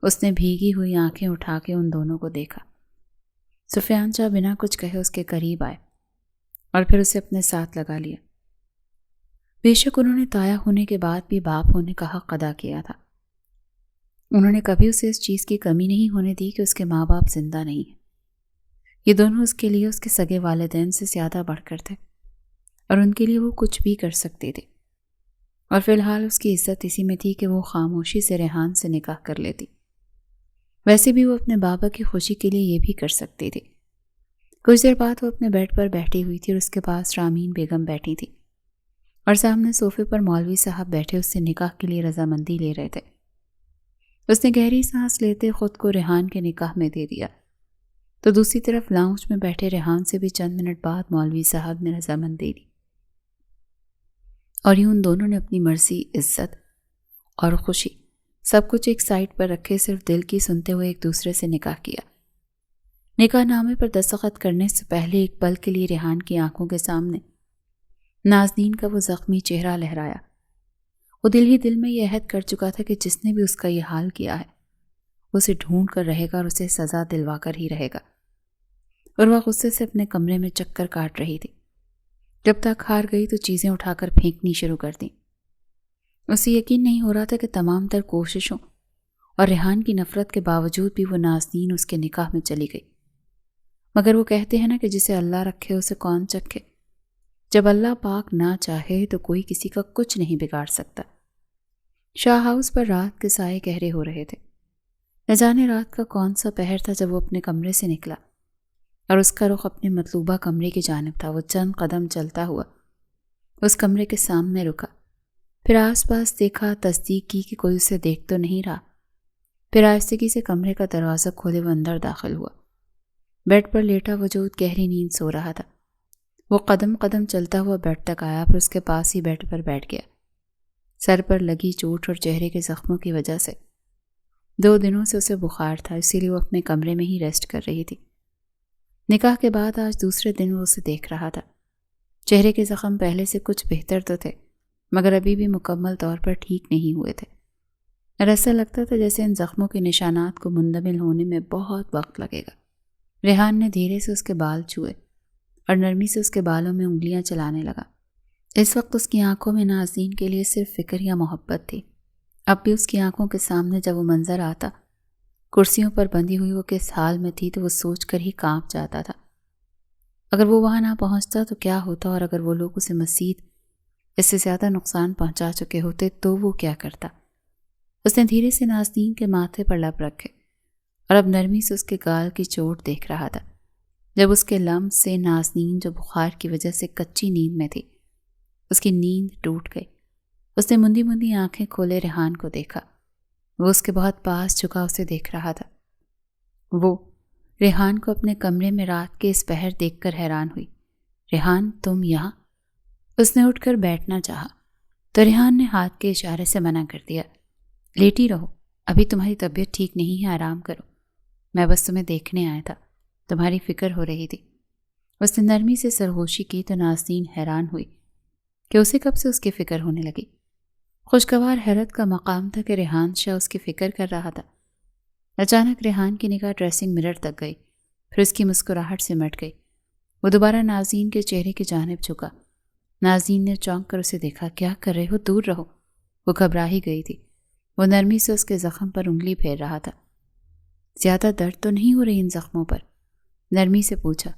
اس نے بھیگی ہوئی آنکھیں اٹھا کے ان دونوں کو دیکھا۔ سفیان شاہ بنا کچھ کہے اس کے قریب آئے اور پھر اسے اپنے ساتھ لگا لیا۔ بے شک انہوں نے تایا ہونے کے بعد بھی باپ ہونے کا حق ادا کیا تھا۔ انہوں نے کبھی اسے اس چیز کی کمی نہیں ہونے دی کہ اس کے ماں باپ زندہ نہیں ہیں۔ یہ دونوں اس کے لیے اس کے سگے والدین سے زیادہ بڑھ کر تھے، اور ان کے لیے وہ کچھ بھی کر سکتی تھی۔ اور فی الحال اس کی عزت اسی میں تھی کہ وہ خاموشی سے ریحان سے نکاح کر لیتی۔ ویسے بھی وہ اپنے بابا کی خوشی کے لیے یہ بھی کر سکتی تھی۔ کچھ دیر بعد وہ اپنے بیڈ پر بیٹھی ہوئی تھی اور اس کے پاس رامین بیگم بیٹھی تھی، اور سامنے صوفے پر مولوی صاحب بیٹھے اس سے نکاح کے لیے رضامندی لے رہے تھے۔ اس نے گہری سانس لیتے خود کو ریحان کے نکاح میں دے دیا، تو دوسری طرف لاؤنج میں بیٹھے ریحان سے بھی چند منٹ بعد مولوی صاحب نے رضامندی لی، اور یوں ان دونوں نے اپنی مرضی، عزت اور خوشی سب کچھ ایک سائڈ پر رکھے صرف دل کی سنتے ہوئے ایک دوسرے سے نکاح کیا۔ نکاح نامے پر دستخط کرنے سے پہلے ایک پل کے لیے ریحان کی آنکھوں کے سامنے نازنین کا وہ زخمی چہرہ لہرایا۔ وہ دل ہی دل میں یہ عہد کر چکا تھا کہ جس نے بھی اس کا یہ حال کیا ہے وہ اسے ڈھونڈ کر رہے گا اور اسے سزا دلوا کر ہی رہے گا۔ اور وہ غصے سے اپنے کمرے میں چکر کاٹ رہی تھی۔ جب تک ہار گئی تو چیزیں اٹھا کر پھینکنی شروع کر دیں۔ اسے یقین نہیں ہو رہا تھا کہ تمام تر کوششوں اور ریحان کی نفرت کے باوجود بھی وہ نازنین اس کے نکاح میں چلی گئی۔ مگر وہ کہتے ہیں نا کہ جسے اللہ رکھے اسے کون چکھے۔ جب اللہ پاک نہ چاہے تو کوئی کسی کا کچھ نہیں بگاڑ سکتا۔ شاہ ہاؤس پر رات کے سائے گہرے ہو رہے تھے۔ نہ جانے رات کا کون سا پہر تھا جب وہ اپنے کمرے سے نکلا اور اس کا رخ اپنے مطلوبہ کمرے کی جانب تھا۔ وہ چند قدم چلتا ہوا اس کمرے کے سامنے رکا، پھر آس پاس دیکھا، تصدیق کی کہ کوئی اسے دیکھ تو نہیں رہا، پھر آہستگی سے کمرے کا دروازہ کھولے وہ اندر داخل ہوا۔ بیڈ پر لیٹا وجود گہری نیند سو رہا تھا۔ وہ قدم قدم چلتا ہوا بیڈ تک آیا، پھر اس کے پاس ہی بیڈ پر بیٹھ گیا۔ سر پر لگی چوٹ اور چہرے کے زخموں کی وجہ سے 2 دنوں سے اسے بخار تھا، اسی لیے وہ اپنے کمرے میں ہی ریسٹ کر رہی تھی۔ نکاح کے بعد آج دوسرے دن وہ اسے دیکھ رہا تھا۔ چہرے کے زخم پہلے سے کچھ بہتر تو تھے، مگر ابھی بھی مکمل طور پر ٹھیک نہیں ہوئے تھے، اور ایسا لگتا تھا جیسے ان زخموں کے نشانات کو منجمد ہونے میں بہت وقت لگے گا۔ ریحان نے دھیرے سے اس کے بال چھوئے اور نرمی سے اس کے بالوں میں انگلیاں چلانے لگا۔ اس وقت اس کی آنکھوں میں نازنین کے لیے صرف فکر یا محبت تھی۔ اب بھی اس کی آنکھوں کے سامنے جب وہ منظر آتا، کرسیوں پر بندھی ہوئی وہ کس حال میں تھی، تو وہ سوچ کر ہی کانپ جاتا تھا۔ اگر وہ وہاں نہ پہنچتا تو کیا ہوتا، اور اگر وہ لوگ اسے مزید اس سے زیادہ نقصان پہنچا چکے ہوتے تو وہ کیا کرتا؟ اس نے دھیرے سے نازنین کے ماتھے پر لب رکھے اور اب نرمی سے اس کے گال کی چوٹ دیکھ رہا تھا۔ جب اس کے لمس سے نازنین، جو بخار کی وجہ سے کچی نیند میں تھی، اس کی نیند ٹوٹ گئی۔ اس نے مندی مندی آنکھیں کھولے ریحان کو دیکھا۔ وہ اس کے بہت پاس جھکا اسے دیکھ رہا تھا۔ وہ ریحان کو اپنے کمرے میں رات کے اس پہر دیکھ کر حیران ہوئی۔ ریحان، تم یہاں؟ اس نے اٹھ کر بیٹھنا چاہا تو ریحان نے ہاتھ کے اشارے سے منع کر دیا۔ لیٹی رہو، ابھی تمہاری طبیعت ٹھیک نہیں ہے، آرام کرو۔ میں بس تمہیں دیکھنے آیا تھا، تمہاری فکر ہو رہی تھی۔ اس نے نرمی سے سرگوشی کی تو نازنین حیران ہوئی کہ اسے کب سے اس کی فکر ہونے لگی۔ خوشگوار حیرت کا مقام تھا کہ ریحان شاہ اس کی فکر کر رہا تھا۔ اچانک ریحان کی نگاہ ڈریسنگ مرر تک گئی، پھر اس کی مسکراہٹ سمٹ گئی۔ وہ دوبارہ نازنین کے چہرے کی جانب جھکا۔ نازنین نے چونک کر اسے دیکھا۔ کیا کر رہے ہو؟ دور رہو۔ وہ گھبرا ہی گئی تھی۔ وہ نرمی سے اس کے زخم پر انگلی پھیر رہا تھا۔ زیادہ درد تو نہیں ہو رہی ان زخموں پر؟ نرمی سے پوچھا۔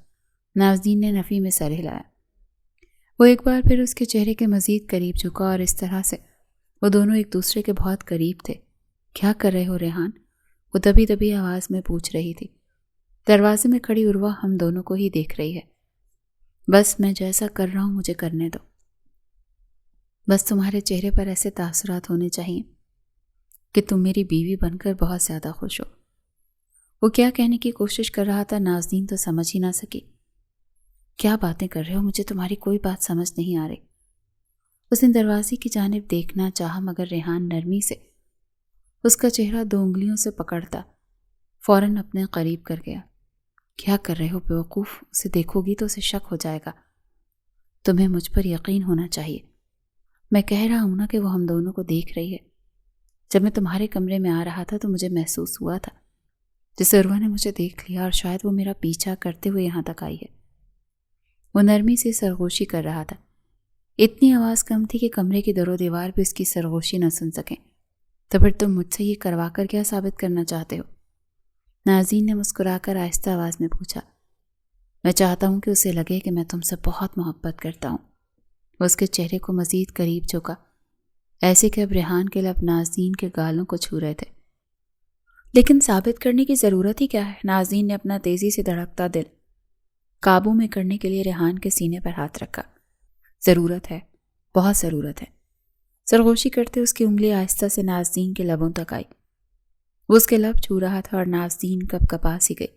نازنین نے نفی میں سر ہلایا۔ وہ ایک بار پھر اس کے چہرے کے مزید قریب جھکا اور اس طرح سے وہ دونوں ایک دوسرے کے بہت قریب تھے۔ کیا کر رہے ہو ریحان؟ وہ دبی دبی آواز میں پوچھ رہی تھی۔ دروازے میں کھڑی عروہ ہم دونوں کو ہی دیکھ رہی ہے۔ بس میں جیسا کر رہا ہوں مجھے کرنے دو۔ بس تمہارے چہرے پر ایسے تاثرات ہونے چاہیے کہ تم میری بیوی بن کر بہت زیادہ خوش ہو۔ وہ کیا کہنے کی کوشش کر رہا تھا نازنین تو سمجھ ہی نہ سکی۔ کیا باتیں کر رہے ہو؟ مجھے تمہاری کوئی بات سمجھ نہیں آ رہی۔ اس نے دروازے کی جانب دیکھنا چاہا، مگر ریحان نرمی سے اس کا چہرہ 2 انگلیوں سے پکڑتا فوراً اپنے قریب کر گیا۔ کیا کر رہے ہو بیوقوف؟ اسے دیکھو گی تو اسے شک ہو جائے گا۔ تمہیں مجھ پر یقین ہونا چاہیے۔ میں کہہ رہا ہوں نا کہ وہ ہم دونوں کو دیکھ رہی ہے۔ جب میں تمہارے کمرے میں آ رہا تھا تو مجھے محسوس ہوا تھا جیسے عروہ نے مجھے دیکھ لیا اور شاید وہ میرا پیچھا کرتے ہوئے یہاں تک آئی ہے۔ وہ نرمی سے سرگوشی کر رہا تھا۔ اتنی آواز کم تھی کہ کمرے کی در و دیوار بھی اس کی سرگوشی نہ سن سکیں۔ تو پھر تم مجھ سے یہ کروا کر کیا ثابت کرنا چاہتے ہو؟ نازنین نے مسکرا کر آہستہ آواز میں پوچھا۔ میں چاہتا ہوں کہ اسے لگے کہ میں تم سے بہت محبت کرتا ہوں۔ وہ اس کے چہرے کو مزید قریب جھکا، ایسے کہ اب ریحان کے لب نازنین کے گالوں کو چھو رہے تھے۔ لیکن ثابت کرنے کی ضرورت ہی کیا ہے؟ نازنین نے اپنا تیزی سے دھڑکتا دل قابو میں کرنے کے لیے ریحان کے سینے پر ہاتھ رکھا۔ ضرورت ہے، بہت ضرورت ہے۔ سرگوشی کرتے اس کی انگلی آہستہ سے نازنین کے لبوں تک آئی۔ وہ اس کے لب چھو رہا تھا اور نازنین کپ کپا سی گئی۔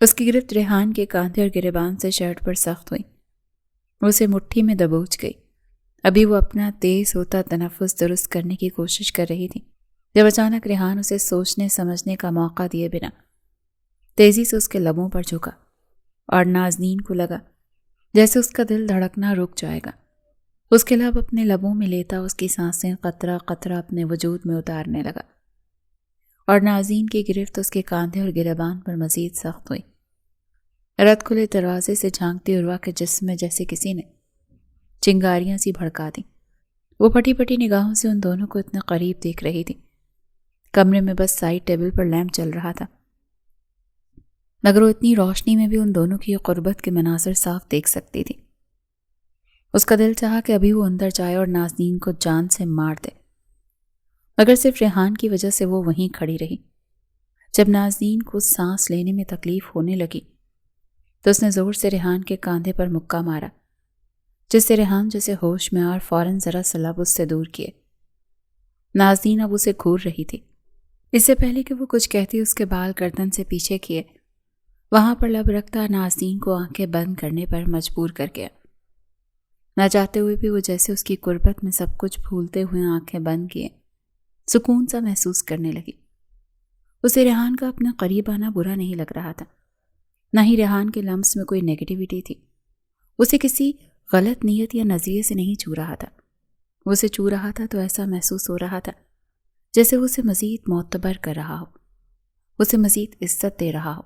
اس کی گرفت ریحان کے کاندھے اور گریبان سے شرٹ پر سخت ہوئی۔ وہ اسے مٹھی میں دبوچ گئی۔ ابھی وہ اپنا تیز ہوتا تنفس درست کرنے کی کوشش کر رہی تھی جب اچانک ریحان اسے سوچنے سمجھنے کا موقع دیے بنا تیزی سے اس کے لبوں پر جھکا اور نازنین کو لگا جیسے اس کا دل دھڑکنا رک جائے گا۔ اس کے لب اپنے لبوں میں لیتا اس کی سانسیں قطرہ قطرہ اپنے وجود میں اتارنے لگا اور نازنین کی گرفت اس کے کاندھے اور گریبان پر مزید سخت ہوئی۔ رت کھلے دروازے سے جھانکتی عروہ کے جسم میں جیسے کسی نے چنگاریاں سی بھڑکا دیں۔ وہ پھٹی پھٹی نگاہوں سے ان دونوں کو اتنے قریب دیکھ رہی تھی۔ کمرے میں بس سائڈ ٹیبل پر لیمپ چل رہا تھا، مگر وہ اتنی روشنی میں بھی ان دونوں کی قربت کے مناظر صاف دیکھ سکتی تھی۔ اس کا دل چاہا کہ ابھی وہ اندر جائے اور نازنین کو جان سے مار دے، مگر صرف ریحان کی وجہ سے وہ وہیں کھڑی رہی۔ جب نازنین کو سانس لینے میں تکلیف ہونے لگی تو اس نے زور سے ریحان کے کاندھے پر مکہ مارا، جس سے ریحان جیسے ہوش میں اور فوراً ذرا سا لب اس سے دور کیے۔ نازنین اب اسے گھور رہی تھی۔ اس سے پہلے کہ وہ کچھ کہتی اس کے بال گردن سے پیچھے کیے، وہاں پر لب رکھتا نازنین کو آنکھیں بند کرنے پر مجبور کر گیا۔ نہ چاہتے ہوئے بھی وہ جیسے اس کی قربت میں سب کچھ بھولتے ہوئے آنکھیں بند کیے سکون سا محسوس کرنے لگی۔ اسے ریحان کا اپنے قریب آنا برا نہیں لگ رہا تھا، نہ ہی ریحان کے لمس میں کوئی نیگیٹیوٹی تھی۔ اسے کسی غلط نیت یا نظریے سے نہیں چھو رہا تھا. وہ اسے چھو رہا تھا تو ایسا محسوس ہو رہا تھا جیسے وہ اسے مزید معتبر کر رہا ہو، اسے مزید عزت دے رہا ہو.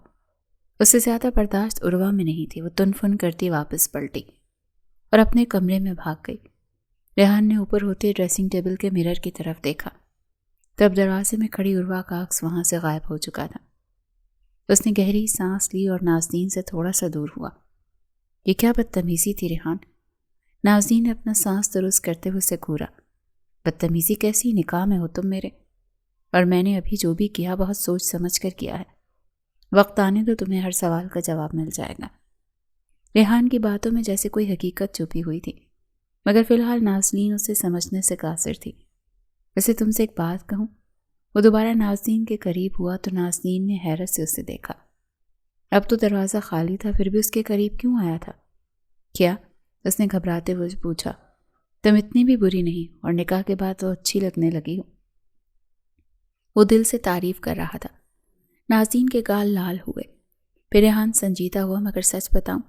اس سے زیادہ برداشت عروہ میں نہیں تھی. وہ تنفن کرتی واپس پلٹی اور اپنے کمرے میں بھاگ گئی. ریحان نے اوپر ہوتے ڈریسنگ ٹیبل کے مرر کی طرف دیکھا. تب دروازے میں کھڑی عروہ کا عکس وہاں سے غائب ہو چکا تھا. اس نے گہری سانس لی اور نازنین سے تھوڑا سا دور ہوا. یہ کیا بدتمیزی تھی ریحان؟ نازنین نے اپنا سانس درست کرتے ہوئے اسے گھورا. بدتمیزی کیسی؟ نکاح میں ہو تم میرے، اور میں نے ابھی جو بھی کیا بہت سوچ سمجھ کر کیا ہے. وقت آنے تو تمہیں ہر سوال کا جواب مل جائے گا. ریحان کی باتوں میں جیسے کوئی حقیقت چھپی ہوئی تھی، مگر فی الحال نازنین اسے سمجھنے سے قاصر تھی. ویسے تم سے ایک بات کہوں؟ وہ دوبارہ نازنین کے قریب ہوا تو نازنین نے حیرت سے اسے دیکھا. اب تو دروازہ خالی تھا، پھر بھی اس کے قریب کیوں آیا تھا؟ کیا؟ اس نے گھبراتے ہوئے پوچھا. تم اتنی بھی بری نہیں، اور نکاح کے بعد تو اچھی لگنے لگی ہو. وہ دل سے تعریف کر رہا تھا. نازنین کے گال لال ہوئے. پھر ریحان سنجیدہ ہوا. مگر سچ بتاؤں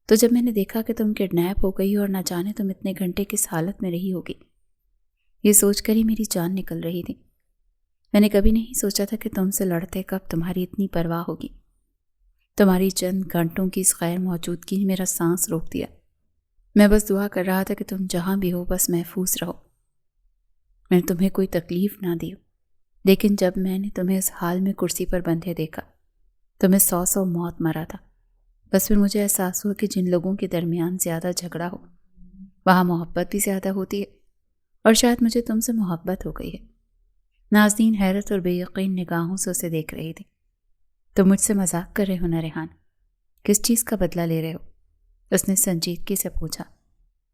تو جب میں نے دیکھا کہ تم کڈنیپ ہو گئی اور نہ جانے تم اتنے گھنٹے کس حالت میں رہی ہوگی، یہ سوچ کر ہی میری جان نکل رہی تھی. میں نے کبھی نہیں سوچا تھا کہ تم سے لڑتے کب تمہاری اتنی پرواہ ہوگی. تمہاری چند گھنٹوں کی اس غیر موجودگی نے میرا سانس روک دیا. میں بس دعا کر رہا تھا کہ تم جہاں بھی ہو بس محفوظ رہو. میں نے تمہیں کوئی تکلیف نہ دی. لیکن جب میں نے تمہیں اس حال میں کرسی پر بندھے دیکھا تو میں 100 موت مرا تھا. بس پھر مجھے احساس ہوا کہ جن لوگوں کے درمیان زیادہ جھگڑا ہو وہاں محبت بھی زیادہ ہوتی ہے، اور شاید مجھے تم سے محبت ہو گئی ہے. نازنین حیرت اور بے یقین نگاہوں سے اسے دیکھ رہی تھی. تم مجھ سے مذاق کر رہے ہو نا ریحان؟ کس چیز کا بدلہ لے رہے ہو؟ اس نے سنجیدگی سے پوچھا.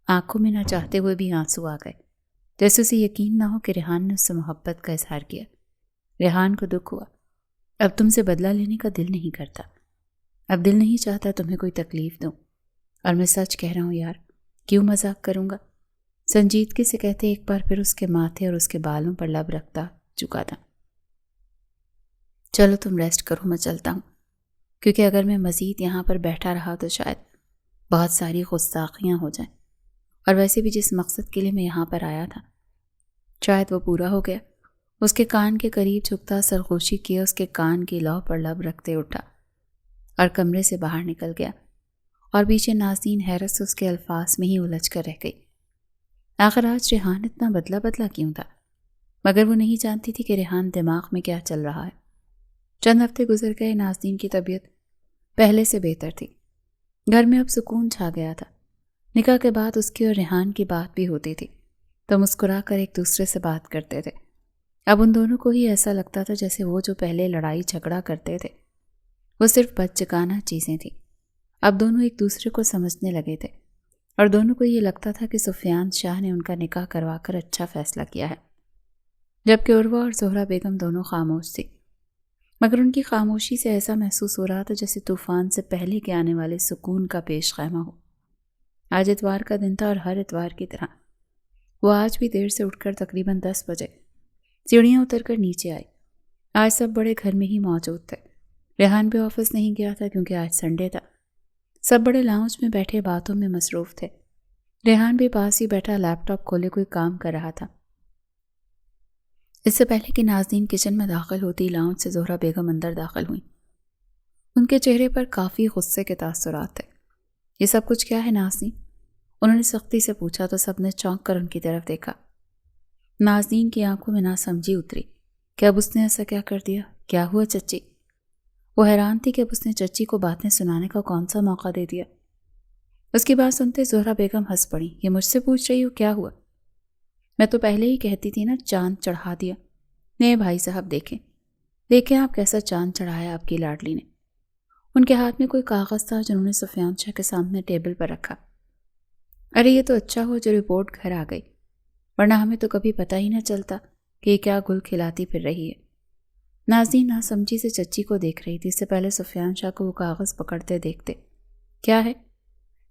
آنکھوں میں نہ چاہتے ہوئے بھی آنسو آ گئے، جیسے اسے یقین نہ ہو کہ ریحان نے اس سے محبت کا اظہار کیا. ریحان کو دکھ ہوا. اب تم سے بدلہ لینے کا دل نہیں کرتا. اب دل نہیں چاہتا تمہیں کوئی تکلیف دوں. اور میں سچ کہہ رہا ہوں یار، کیوں مذاق کروں گا؟ سنجیدگی سے کہتے ایک بار پھر اس کے ماتھے اور اس کے بالوں پر لب رکھتا چکا تھا. چلو تم ریسٹ کرو، میں چلتا ہوں، کیونکہ اگر میں مزید یہاں پر بیٹھا رہا تو شاید بہت ساری گستاخیاں ہو جائیں، اور ویسے بھی جس مقصد کے لیے میں یہاں پر آیا تھا شاید وہ پورا ہو گیا. اس کے کان کے قریب جھکتا سرگوشی کیا، اس کے کان کی لو پر لب رکھتے اٹھا اور کمرے سے باہر نکل گیا. اور پیچھے نازنین حیرت سے اس کے الفاظ میں ہی الجھ کر رہ گئی. آخر آج ریحان اتنا بدلا کیوں تھا؟ مگر وہ نہیں جانتی تھی کہ ریحان دماغ میں کیا چل رہا ہے. چند ہفتے گزر گئے. نازنین کی طبیعت پہلے سے بہتر تھی. گھر میں اب سکون چھا گیا تھا. نکاح کے بعد اس کی اور ریحان کی بات بھی ہوتی تھی تو مسکرا کر ایک دوسرے سے بات کرتے تھے. اب ان دونوں کو ہی ایسا لگتا تھا جیسے وہ جو پہلے لڑائی جھگڑا کرتے تھے وہ صرف بچگانہ چیزیں تھیں. اب دونوں ایک دوسرے کو سمجھنے لگے تھے، اور دونوں کو یہ لگتا تھا کہ سفیان شاہ نے ان کا نکاح کروا کر اچھا فیصلہ کیا ہے. جبکہ عروہ اور زہرہ بیگم دونوں خاموش تھی، مگر ان کی خاموشی سے ایسا محسوس ہو رہا تھا جیسے طوفان سے پہلے کے آنے والے سکون کا پیش خیمہ ہو. آج اتوار کا دن تھا اور ہر اتوار کی طرح وہ آج بھی دیر سے اٹھ کر تقریباً 10 بجے سیڑھیاں اتر کر نیچے آئی. آج سب بڑے گھر میں ہی موجود تھے. ریحان بھی آفس نہیں گیا تھا کیونکہ آج سنڈے تھا. سب بڑے لاؤنج میں بیٹھے باتوں میں مصروف تھے. ریحان بھی پاس ہی بیٹھا لیپ ٹاپ کھولے کوئی کام کر رہا تھا. اس سے پہلے کہ نازنین کچن میں داخل ہوتی لاؤنج سے زہرہ بیگم اندر داخل ہوئیں. ان کے چہرے پر کافی غصے کے تاثرات تھے. یہ سب کچھ کیا ہے نازنین؟ انہوں نے سختی سے پوچھا تو سب نے چونک کر ان کی طرف دیکھا. نازنین کی آنکھوں میں ناسمجھی اتری کہ اب اس نے ایسا کیا کر دیا؟ کیا ہوا چچی؟ وہ حیران تھی کہ اب اس نے چچی کو باتیں سنانے کا کون سا موقع دے دیا. اس کی بات سنتے زہرہ بیگم ہنس پڑی. یہ مجھ سے پوچھ رہی ہو کیا ہوا؟ میں تو پہلے ہی کہتی تھی نا چاند چڑھا دیا. نہیں بھائی صاحب دیکھیں آپ کیسا چاند چڑھایا آپ کی لاڈلی نے. ان کے ہاتھ میں کوئی کاغذ تھا جنہوں نے سفیان شاہ کے سامنے ٹیبل پر رکھا. ارے یہ تو اچھا ہو جو رپورٹ گھر آ گئی، ورنہ ہمیں تو کبھی پتہ ہی نہ چلتا کہ یہ کیا گل کھلاتی پھر رہی ہے. نازنین ناسمجھی سے چچی کو دیکھ رہی تھی. اس سے پہلے سفیان شاہ کو وہ کاغذ پکڑتے دیکھتے. کیا ہے؟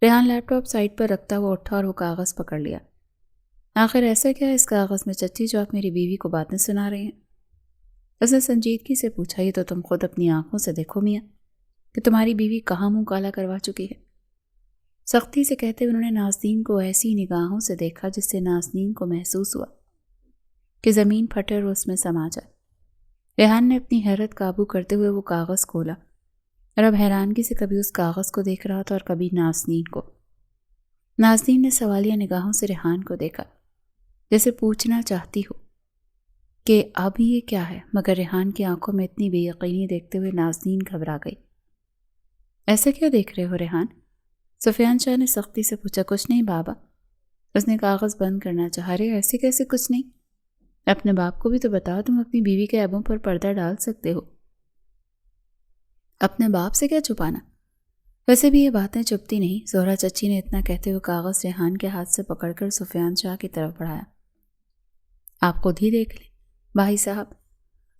ریحان لیپ ٹاپ سائڈ پر رکھتا ہوا اٹھا اور وہ کاغذ پکڑ لیا. آخر ایسا کیا ہے اس کاغذ میں چچی جو آپ میری بیوی کو باتیں سنا رہی ہیں؟ اس نے سنجیدگی سے پوچھا. یہ تو تم خود اپنی آنکھوں سے دیکھو میاں کہ تمہاری بیوی کہاں منہ کالا کروا چکی ہے. سختی سے کہتے ہوئے انہوں نے نازنین کو ایسی نگاہوں سے دیکھا جس سے نازنین کو محسوس ہوا کہ زمین پھٹے اور اس میں سما جائے۔ ریحان نے اپنی حیرت قابو کرتے ہوئے وہ کاغذ کھولا اور اب حیرانگی سے کبھی اس کاغذ کو دیکھ رہا تھا اور کبھی نازنین کو۔ نازنین نے سوالیہ نگاہوں سے ریحان کو دیکھا، جیسے پوچھنا چاہتی ہو کہ اب یہ کیا ہے، مگر ریحان کی آنکھوں میں اتنی بے یقینی دیکھتے ہوئے نازنین گھبرا گئی۔ ایسا کیا دیکھ رہے ہو ریحان؟ سفیان شاہ نے سختی سے پوچھا۔ کچھ نہیں بابا، اس نے کاغذ بند کرنا چاہا۔ ارے ایسے کیسے کچھ نہیں؟ اپنے باپ کو بھی تو بتاؤ، تم اپنی بیوی کے عیبوں پر پردہ ڈال سکتے ہو۔ اپنے باپ سے کیا چھپانا؟ ویسے بھی یہ باتیں چھپتی نہیں۔ زہرا چچی نے اتنا کہتے ہوئے کاغذ ریحان کے ہاتھ سے پکڑ کر سفیان شاہ کی طرف بڑھایا۔ آپ خود ہی دیکھ لیں بھائی صاحب۔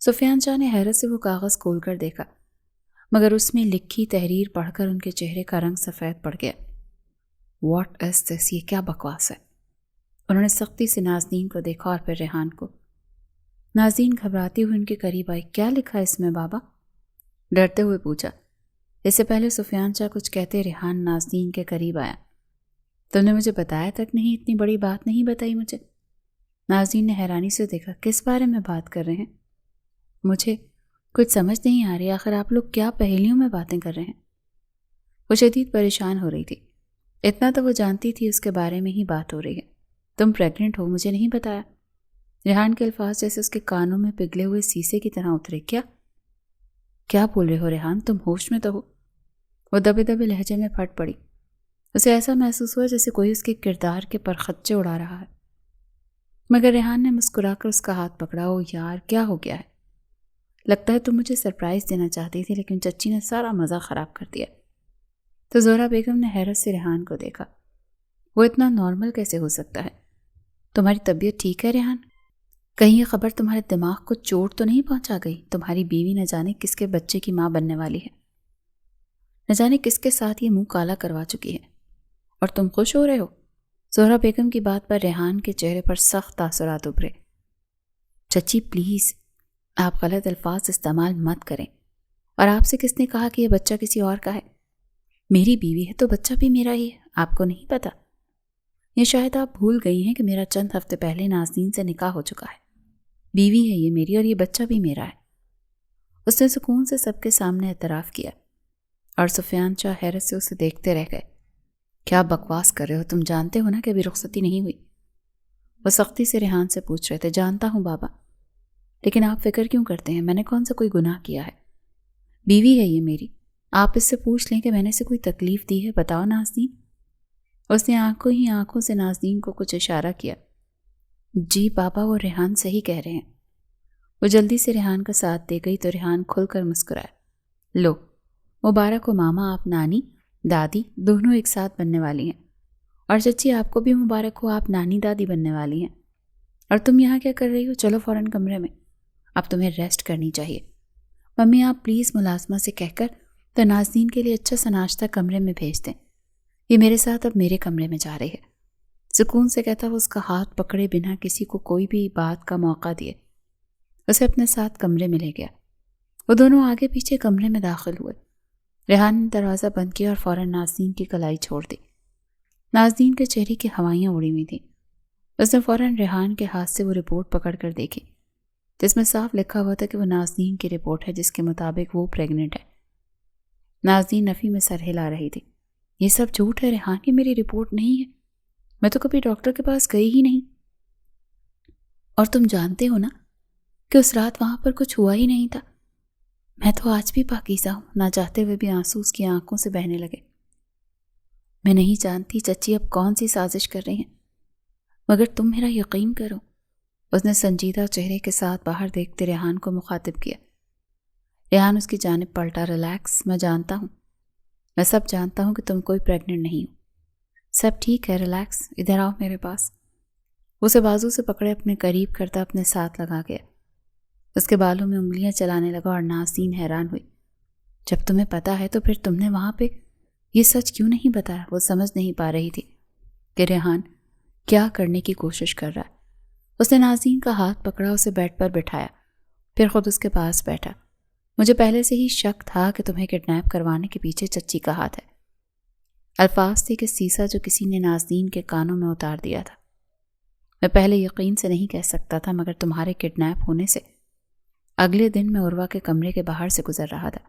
سفیان شاہ نے حیرت سے وہ کاغذ کھول کر دیکھا، مگر اس میں لکھی تحریر پڑھ کر ان کے چہرے کا رنگ سفید پڑ گیا۔ واٹ از دس؟ یہ کیا بکواس ہے؟ انہوں نے سختی سے نازنین کو دیکھا اور پھر ریحان کو۔ نازنین گھبراتی ہوئی ان کے قریب آئی۔ کیا لکھا اس میں بابا؟ ڈرتے ہوئے پوچھا۔ اس سے پہلے سفیان شاہ کچھ کہتے ریحان نازنین کے قریب آیا۔ تم نے مجھے بتایا تک نہیں، اتنی بڑی بات نہیں بتائی مجھے۔ نازنین نے حیرانی سے دیکھا۔ کس بارے میں بات کر رہے ہیں؟ مجھے کچھ سمجھ نہیں آ رہی، آخر آپ لوگ کیا پہیلیوں میں باتیں کر رہے ہیں؟ وہ شدید پریشان ہو رہی تھی۔ اتنا تو وہ جانتی تھی اس کے بارے میں ہی بات ہو رہی ہے۔ تم پریگننٹ ہو، مجھے نہیں بتایا؟ ریحان کے الفاظ جیسے اس کے کانوں میں پگھلے ہوئے سیسے کی طرح اترے۔ کیا بول رہے ہو ریحان؟ تم ہوش میں تو ہو؟ وہ دبے دبے لہجے میں پھٹ پڑی۔ اسے ایسا محسوس ہوا جیسے کوئی اس کے کردار کے پرخچے اڑا رہا ہے، مگر ریحان نے مسکرا کر اس کا ہاتھ پکڑا۔ او یار، کیا ہو گیا ہے؟ لگتا ہے تم مجھے سرپرائز دینا چاہتی تھی، لیکن چچی نے سارا مزہ خراب کر دیا۔ تو زہرا بیگم نے حیرت سے ریحان کو دیکھا۔ وہ اتنا نارمل کیسے ہو سکتا ہے؟ تمہاری طبیعت ٹھیک ہے ریحان؟ کہیں یہ خبر تمہارے دماغ کو چوٹ تو نہیں پہنچا گئی؟ تمہاری بیوی نہ جانے کس کے بچے کی ماں بننے والی ہے، نہ جانے کس کے ساتھ یہ منہ کالا کروا چکی ہے، اور تم خوش ہو رہے ہو؟ زہرا بیگم کی بات پر ریحان کے چہرے پر سخت تاثرات ابھرے۔ چچی پلیز، آپ غلط الفاظ استعمال مت کریں۔ اور آپ سے کس نے کہا کہ یہ بچہ کسی اور کا ہے؟ میری بیوی ہے تو بچہ بھی میرا ہی ہے، آپ کو نہیں پتا؟ یہ شاید آپ بھول گئی ہیں کہ میرا چند ہفتے پہلے نازنین سے نکاح ہو چکا ہے۔ بیوی ہے یہ میری، اور یہ بچہ بھی میرا ہے۔ اس نے سکون سے سب کے سامنے اعتراف کیا، اور سفیان شاہ حیرت سے اسے دیکھتے رہ گئے۔ کیا بکواس کر رہے ہو؟ تم جانتے ہو نا کہ ابھی رخصتی نہیں ہوئی؟ وہ سختی سے ریحان سے پوچھ رہے تھے۔ جانتا ہوں بابا، لیکن آپ فکر کیوں کرتے ہیں؟ میں نے کون سا کوئی گناہ کیا ہے؟ بیوی ہے یہ میری، آپ اس سے پوچھ لیں کہ میں نے اسے کوئی تکلیف دی ہے؟ بتاؤ نازنین۔ اس نے آنکھوں سے نازنین کو کچھ اشارہ کیا۔ جی بابا، وہ ریحان صحیح کہہ رہے ہیں۔ وہ جلدی سے ریحان کا ساتھ دے گئی تو ریحان کھل کر مسکرایا۔ لو مبارک ہو ماما، آپ نانی دادی دونوں ایک ساتھ بننے والی ہیں، اور چچی آپ کو بھی مبارک ہو، آپ نانی دادی بننے والی ہیں۔ اور تم یہاں کیا کر رہی ہو؟ چلو فوراً کمرے میں، اب تمہیں ریسٹ کرنی چاہیے۔ ممی آپ پلیز ملازمہ سے کہہ کر تو نازنین کے لیے اچھا سا ناشتہ کمرے میں بھیج دیں، یہ میرے ساتھ اب میرے کمرے میں جا رہی ہے۔ سکون سے کہتا وہ اس کا ہاتھ پکڑے بنا کسی کو کوئی بھی بات کا موقع دیے اسے اپنے ساتھ کمرے میں لے گیا۔ وہ دونوں آگے پیچھے کمرے میں داخل ہوئے۔ ریحان نے دروازہ بند کیا اور فوراً نازنین کی کلائی چھوڑ دی۔ نازنین کے چہرے کی ہوائیاں اڑی ہوئی تھیں۔ اس نے فوراً ریحان کے ہاتھ سے وہ رپورٹ پکڑ کر دیکھی، جس میں صاف لکھا ہوا تھا کہ وہ نازنین کی رپورٹ ہے، جس کے مطابق وہ پریگننٹ ہے۔ نازنین نفی میں سر ہلا رہی تھی۔ یہ سب جھوٹ ہے ریحان، یہ میری رپورٹ نہیں ہے، میں تو کبھی ڈاکٹر کے پاس گئی ہی نہیں، اور تم جانتے ہو نا کہ اس رات وہاں پر کچھ ہوا ہی نہیں تھا۔ میں تو آج بھی پاکیزہ ہوں۔ نہ چاہتے ہوئے بھی آنسو اس کی آنکھوں سے بہنے لگے۔ میں نہیں جانتی چچی اب کون سی سازش کر رہی ہیں، مگر تم میرا یقین کرو۔ اس نے سنجیدہ چہرے کے ساتھ باہر دیکھتے ریحان کو مخاطب کیا۔ ریحان اس کی جانب پلٹا۔ ریلیکس، میں جانتا ہوں، میں سب جانتا ہوں کہ تم کوئی پریگننٹ نہیں ہو، سب ٹھیک ہے، ریلیکس، ادھر آؤ میرے پاس۔ اسے بازو سے پکڑے اپنے قریب کرتا اپنے ساتھ لگا گیا۔ اس کے بالوں میں انگلیاں چلانے لگا اور نازنین حیران ہوئی۔ جب تمہیں پتا ہے تو پھر تم نے وہاں پہ یہ سچ کیوں نہیں بتایا؟ وہ سمجھ نہیں پا رہی تھی کہ ریحان کیا کرنے کی کوشش کر رہا ہے۔ اس نے نازنین کا ہاتھ پکڑا، اسے بیڈ پر بٹھایا، پھر خود اس کے پاس بیٹھا۔ مجھے پہلے سے ہی شک تھا کہ تمہیں کڈنیپ کروانے کے پیچھے چچی کا ہاتھ ہے۔ الفاظ تھے کہ سیسا جو کسی نے نازنین کے کانوں میں اتار دیا تھا۔ میں پہلے یقین سے نہیں کہہ سکتا تھا، مگر تمہارے کڈنیپ ہونے سے اگلے دن میں عروہ کے کمرے کے باہر سے گزر رہا تھا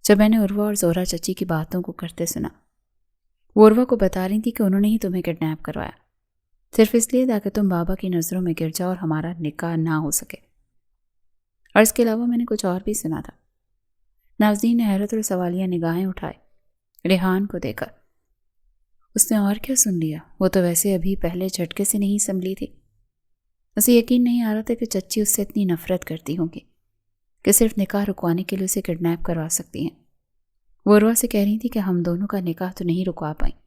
جب میں نے عروہ اور زہرہ چچی کی باتوں کو کرتے سنا۔ وہ عروہ کو بتا رہی تھی کہ انہوں نے ہی تمہیں کڈنیپ کروایا، صرف اس لیے تاکہ تم بابا کی نظروں میں گر جاؤ اور ہمارا نکاح نہ ہو سکے۔ اور اس کے علاوہ میں نے کچھ اور بھی سنا تھا۔ نازنین نے حیرت اور سوالیہ نگاہیں اٹھائے ریحان کو دیکھا۔ اس نے اور کیا سن لیا؟ وہ تو ویسے ابھی پہلے جھٹکے سے نہیں سنبھلی تھی۔ اسے یقین نہیں آ رہا تھا کہ چچی اس سے اتنی نفرت کرتی ہوں گی کہ صرف نکاح رکوانے کے لیے اسے کڈنیپ کروا سکتی ہیں۔ وہ عروہ سے کہہ رہی تھی کہ ہم دونوں کا نکاح تو نہیں رکوا پائیں،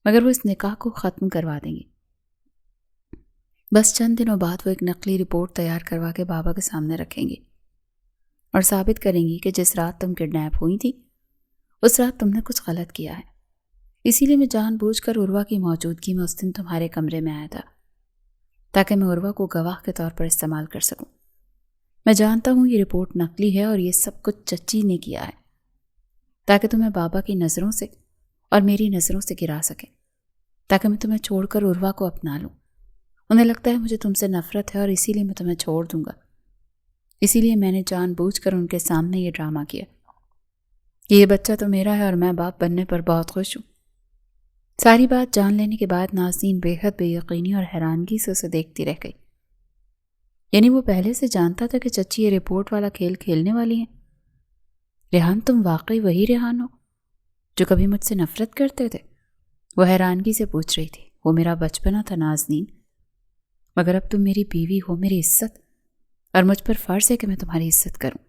مگر وہ اس نکاح کو ختم کروا دیں گی۔ بس چند دنوں بعد وہ ایک نقلی رپورٹ تیار کروا کے بابا کے سامنے رکھیں گی اور ثابت کریں گی کہ جس رات تم کڈنیپ ہوئی تھی اس رات تم نے کچھ غلط کیا ہے۔ اسی لیے میں جان بوجھ کر عروہ کی موجودگی میں اس دن تمہارے کمرے میں آیا تھا تاکہ میں عروہ کو گواہ کے طور پر استعمال کر سکوں۔ میں جانتا ہوں یہ رپورٹ نقلی ہے اور یہ سب کچھ چچی نے کیا ہے تاکہ تمہیں بابا کی نظروں سے اور میری نظروں سے گرا سکے، تاکہ میں تمہیں چھوڑ کر عروہ کو اپنا لوں۔ انہیں لگتا ہے مجھے تم سے نفرت ہے اور اسی لیے میں تمہیں چھوڑ دوں گا۔ اسی لیے میں نے جان بوجھ کر ان کے سامنے یہ ڈرامہ کیا کہ یہ بچہ تو میرا ہے اور میں باپ بننے پر بہت خوش ہوں۔ ساری بات جان لینے کے بعد نازنین بے حد بے یقینی اور حیرانگی سے اسے دیکھتی رہ گئی۔ یعنی وہ پہلے سے جانتا تھا کہ چچی یہ رپورٹ والا کھیل کھیلنے والی ہیں؟ ریحان، تم واقعی وہی ریحان ہو جو کبھی مجھ سے نفرت کرتے تھے؟ وہ حیرانگی سے پوچھ رہی تھی۔ وہ میرا بچپنا تھا نازنین، مگر اب تم میری بیوی ہو، میری عزت، اور مجھ پر فرض ہے کہ میں تمہاری عزت کروں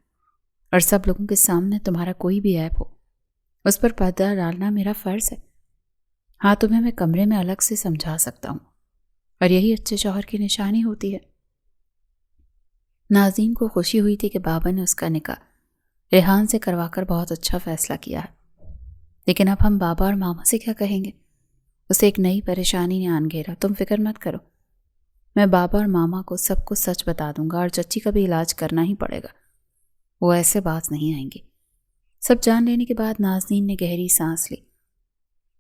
اور سب لوگوں کے سامنے تمہارا کوئی بھی عیب ہو اس پر پردہ ڈالنا میرا فرض ہے۔ ہاں، تمہیں میں کمرے میں الگ سے سمجھا سکتا ہوں اور یہی اچھے شوہر کی نشانی ہوتی ہے۔ نازنین کو خوشی ہوئی تھی کہ بابا نے اس کا نکاح ریحان سے کروا کر بہت اچھا فیصلہ کیا ہے، لیکن اب ہم بابا اور ماما سے کیا کہیں گے؟ اسے ایک نئی پریشانی نے آن گھیرا۔ تم فکر مت کرو، میں بابا اور ماما کو سب کو سچ بتا دوں گا اور چچی کا بھی علاج کرنا ہی پڑے گا، وہ ایسے باز نہیں آئیں گی۔ سب جان لینے کے بعد نازنین نے گہری سانس لی۔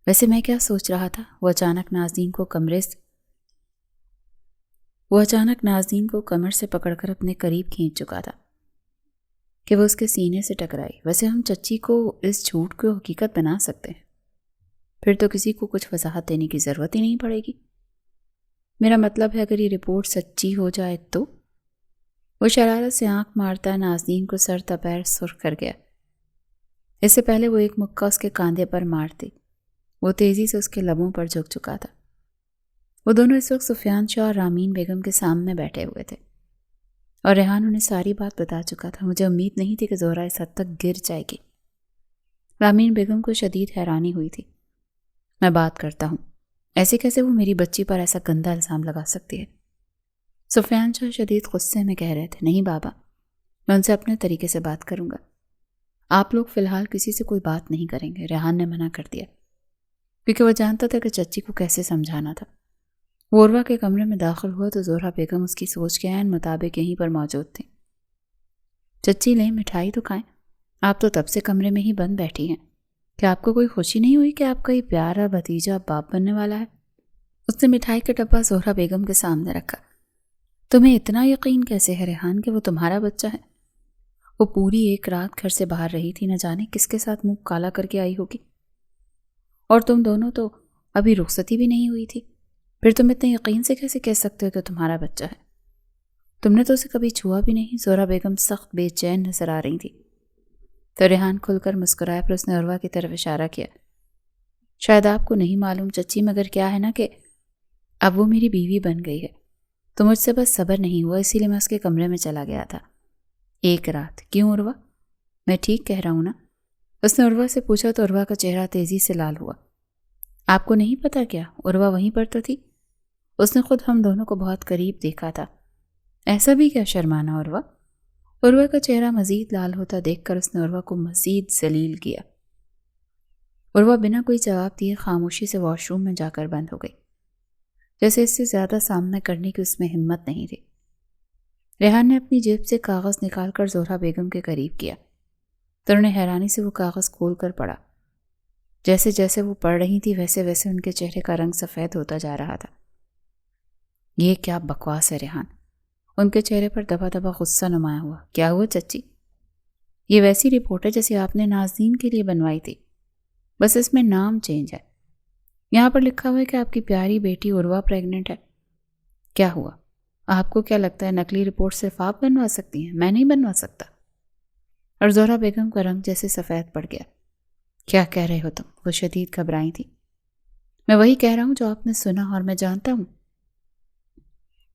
ویسے میں کیا سوچ رہا تھا؟ وہ اچانک نازنین کو کمر سے پکڑ کر اپنے قریب کھینچ چکا تھا کہ وہ اس کے سینے سے ٹکرائی۔ ویسے ہم چچی کو اس جھوٹ کو حقیقت بنا سکتے ہیں، پھر تو کسی کو کچھ وضاحت دینے کی ضرورت ہی نہیں پڑے گی۔ میرا مطلب ہے اگر یہ رپورٹ سچی ہو جائے تو؟ وہ شرارت سے آنکھ مارتا نازنین کو سر تپیر سرخ کر گیا۔ اس سے پہلے وہ ایک مکہ اس کے کاندھے پر مارتی، وہ تیزی سے اس کے لبوں پر جھک چکا تھا۔ وہ دونوں اس وقت سفیان شاہ اور رامین بیگم کے سامنے بیٹھے ہوئے تھے اور ریحان انہیں ساری بات بتا چکا تھا۔ مجھے امید نہیں تھی کہ زہرہ اس حد تک گر جائے گی۔ رامین بیگم کو شدید حیرانی ہوئی تھی۔ میں بات کرتا ہوں، ایسے کیسے وہ میری بچی پر ایسا گندا الزام لگا سکتی ہے؟ سفیان شاہ شدید غصے میں کہہ رہے تھے۔ نہیں بابا، میں ان سے اپنے طریقے سے بات کروں گا، آپ لوگ فی الحال کسی سے کوئی بات نہیں کریں گے۔ ریحان نے منع کر دیا کیونکہ وہ جانتا تھا کہ چچی کو کیسے سمجھانا تھا۔ وہ عروہ کے کمرے میں داخل ہوا تو زہرہ بیگم اس کی سوچ کے عین مطابق یہیں پر موجود تھیں۔ چچی لیں مٹھائی تو کھائیں، آپ تو تب سے کمرے میں ہی بند بیٹھی ہیں، کیا آپ کو کوئی خوشی نہیں ہوئی کہ آپ کا یہ پیارا بھتیجا باپ بننے والا ہے؟ اس نے مٹھائی کا ڈبہ زہرہ بیگم کے سامنے رکھا۔ تمہیں اتنا یقین کیسے ہے ریحان کہ وہ تمہارا بچہ ہے؟ وہ پوری ایک رات گھر سے باہر رہی تھی، نہ جانے کس کے ساتھ منہ کالا کر کے آئی ہوگی، اور تم دونوں تو ابھی رخصتی بھی نہیں ہوئی تھی، پھر تم اتنے یقین سے کیسے کہہ سکتے ہو کہ تمہارا بچہ ہے؟ تم نے تو اسے کبھی چھوا بھی نہیں۔ زہرہ بیگم سخت بے چین نظر آ رہی تھی تو ریحان کھل کر مسکرایا، پھر اس نے عروہ کی طرف اشارہ کیا۔ شاید آپ کو نہیں معلوم چچی، مگر کیا ہے نا کہ اب وہ میری بیوی بن گئی ہے، تو مجھ سے بس صبر نہیں ہوا، اسی لیے میں اس کے کمرے میں چلا گیا تھا ایک رات۔ کیوں عروہ؟ میں ٹھیک کہہ رہا ہوں نا؟ اس نے عروہ سے پوچھا تو عروہ کا چہرہ تیزی سے لال ہوا۔ آپ کو نہیں پتا کیا؟ عروہ وہیں پر تو تھی، اس نے خود ہم دونوں کو بہت قریب دیکھا تھا۔ ایسا بھی کیا شرمانا عروہ؟ عروہ کا چہرہ مزید لال ہوتا دیکھ کر اس نے عروہ کو مزید ذلیل کیا۔ عروہ بنا کوئی جواب دیے خاموشی سے واش روم میں جا کر بند ہو گئی، جیسے اس سے زیادہ سامنا کرنے کی اس میں ہمت نہیں تھی۔ ریحان نے اپنی جیب سے کاغذ نکال کر زہرہ بیگم کے قریب کیا تو انہوں نے حیرانی سے وہ کاغذ کھول کر پڑھا۔ جیسے جیسے وہ پڑھ رہی تھی ویسے ویسے ان کے چہرے کا رنگ سفید ہوتا جا رہا تھا۔ یہ کیا بکواس ہے ریحان؟ ان کے چہرے پر دبا دبا غصہ نمایاں ہوا۔ کیا ہوا چچی؟ یہ ویسی رپورٹ ہے جیسے آپ نے ناظرین کے لیے بنوائی تھی، بس اس میں نام چینج ہے۔ یہاں پر لکھا ہوا ہے کہ آپ کی پیاری بیٹی عروہ پریگننٹ ہے۔ کیا ہوا؟ آپ کو کیا لگتا ہے نقلی رپورٹ صرف آپ بنوا سکتی ہیں، میں نہیں بنوا سکتا؟ اور زہرا بیگم کا رنگ جیسے سفید پڑ گیا۔ کیا کہہ رہے ہو تم؟ وہ شدید گھبرائی تھی۔ میں وہی کہہ رہا ہوں جو آپ نے سنا، اور میں جانتا ہوں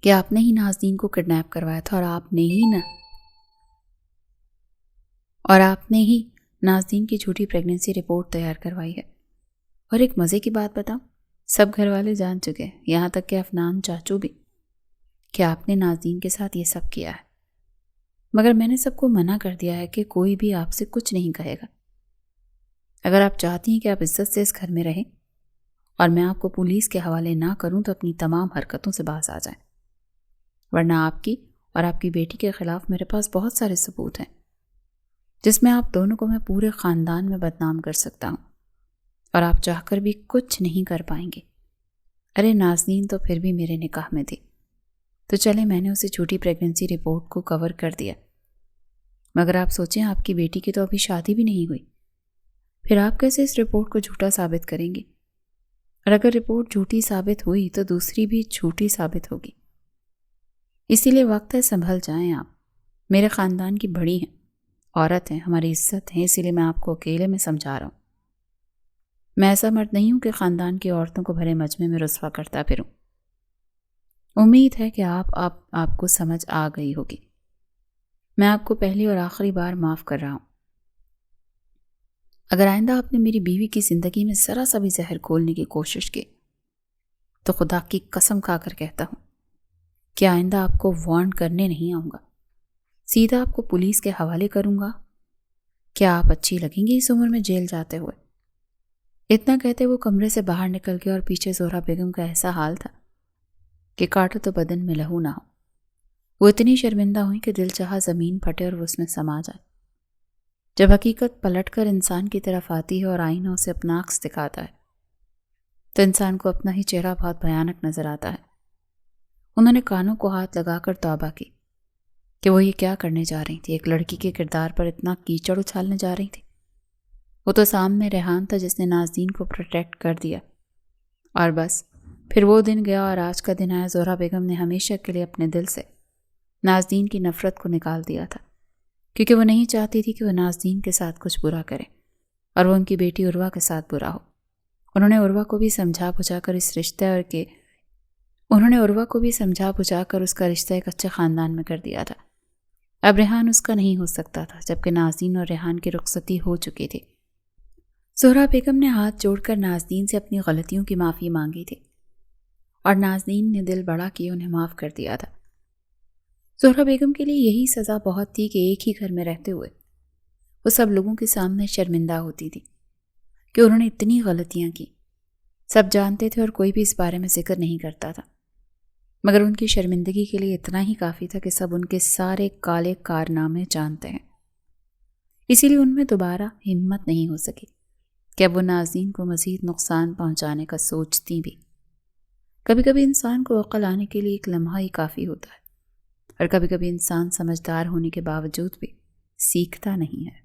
کہ آپ نے ہی ناظرین کو کڈنیپ کروایا تھا، اور آپ نے ہی ناظرین کی جھوٹی پریگننسی رپورٹ تیار کروائی ہے۔ اور ایک مزے کی بات بتاؤں، سب گھر والے جان چکے ہیں، یہاں تک کہ افنان چاچو بھی، کہ آپ نے ناظرین کے ساتھ یہ سب کیا ہے۔ مگر میں نے سب کو منع کر دیا ہے کہ کوئی بھی آپ سے کچھ نہیں کہے گا۔ اگر آپ چاہتی ہیں کہ آپ عزت سے اس گھر میں رہیں اور میں آپ کو پولیس کے حوالے نہ کروں تو اپنی تمام حرکتوں سے باز آ جائیں، ورنہ آپ کی اور آپ کی بیٹی کے خلاف میرے پاس بہت سارے ثبوت ہیں جس میں آپ دونوں کو میں پورے خاندان میں بدنام کر سکتا ہوں، اور آپ چاہ کر بھی کچھ نہیں کر پائیں گے۔ ارے ناظرین تو پھر بھی میرے نکاح میں تھی، تو چلے میں نے اسے جھوٹی پریگننسی رپورٹ کو کور کر دیا، مگر آپ سوچیں آپ کی بیٹی کی تو ابھی شادی بھی نہیں ہوئی، پھر آپ کیسے اس رپورٹ کو جھوٹا ثابت کریں گے؟ اور اگر رپورٹ جھوٹی ثابت ہوئی تو دوسری بھی جھوٹی ثابت ہوگی۔ اسی لیے وقت ہے سنبھل جائیں آپ، میرے خاندان کی بڑی ہیں، عورت ہیں، ہماری عزت ہے، اسی لیے میں آپ کو اکیلے میں سمجھا رہا ہوں۔ میں ایسا مرد نہیں ہوں کہ خاندان کی عورتوں کو بھرے مجمع میں رسوا کرتا پھروں۔ امید ہے کہ آپ کو سمجھ آ گئی ہوگی۔ میں آپ کو پہلی اور آخری بار معاف کر رہا ہوں۔ اگر آئندہ آپ نے میری بیوی کی زندگی میں ذرا سا بھی زہر گھولنے کی کوشش کی تو خدا کی قسم کھا کر کہتا ہوں کہ آئندہ آپ کو وارن کرنے نہیں آؤں گا، سیدھا آپ کو پولیس کے حوالے کروں گا۔ کیا آپ اچھی لگیں گی اس عمر میں جیل جاتے ہوئے؟ اتنا کہتے وہ کمرے سے باہر نکل گیا، اور پیچھے زہرا بیگم کا ایسا حال تھا کہ کاٹو تو بدن میں لہو نہ ہو۔ وہ اتنی شرمندہ ہوئی کہ دل چاہا زمین پھٹے اور وہ اس میں سما جائے۔ جب حقیقت پلٹ کر انسان کی طرف آتی ہے اور آئینہ اسے اپنا عکس دکھاتا ہے تو انسان کو اپنا ہی چہرہ بہت بھیانک نظر آتا ہے۔ انہوں نے کانوں کو ہاتھ لگا کر توبہ کی کہ وہ یہ کیا کرنے جا رہی تھی، ایک لڑکی کے کردار پر اتنا کیچڑ اچھالنے جا رہی تھی۔ وہ تو سامنے ریحان تھا جس نے ناظرین کو پروٹیکٹ کر دیا، اور بس پھر وہ دن گیا اور آج کا دن آیا۔ زہرا بیگم نے ہمیشہ کے لیے اپنے دل سے ناظرین کی نفرت کو نکال دیا تھا، کیونکہ وہ نہیں چاہتی تھی کہ وہ ناظرین کے ساتھ کچھ برا کرے اور وہ ان کی بیٹی عروہ کے ساتھ برا ہو۔ انہوں نے عروہ کو بھی سمجھا بجھا کر اس کا رشتہ ایک اچھے خاندان میں کر دیا تھا۔ اب ریحان اس کا نہیں ہو سکتا تھا، جبکہ ناظرین اور ریحان کی رخصتی ہو چکی تھی۔ زہرا بیگم نے ہاتھ جوڑ کر ناظرین سے اپنی غلطیوں کی معافی مانگی تھی، اور ناظرین نے دل بڑا کیے انہیں معاف کر دیا تھا۔ زہرا بیگم کے لیے یہی سزا بہت تھی کہ ایک ہی گھر میں رہتے ہوئے وہ سب لوگوں کے سامنے شرمندہ ہوتی تھی کہ انہوں نے اتنی غلطیاں کی۔ سب جانتے تھے اور کوئی بھی اس بارے میں ذکر نہیں کرتا تھا، مگر ان کی شرمندگی کے لیے اتنا ہی کافی تھا کہ سب ان کے سارے کالے کارنامے جانتے ہیں۔ اسی لیے ان میں دوبارہ ہمت نہیں ہو سکی کہ اب وہ ناظرین کو مزید نقصان پہنچانے کا سوچتی بھی۔ کبھی کبھی انسان کو عقل آنے کے لیے ایک لمحہ ہی کافی ہوتا ہے، اور کبھی کبھی انسان سمجھدار ہونے کے باوجود بھی سیکھتا نہیں ہے۔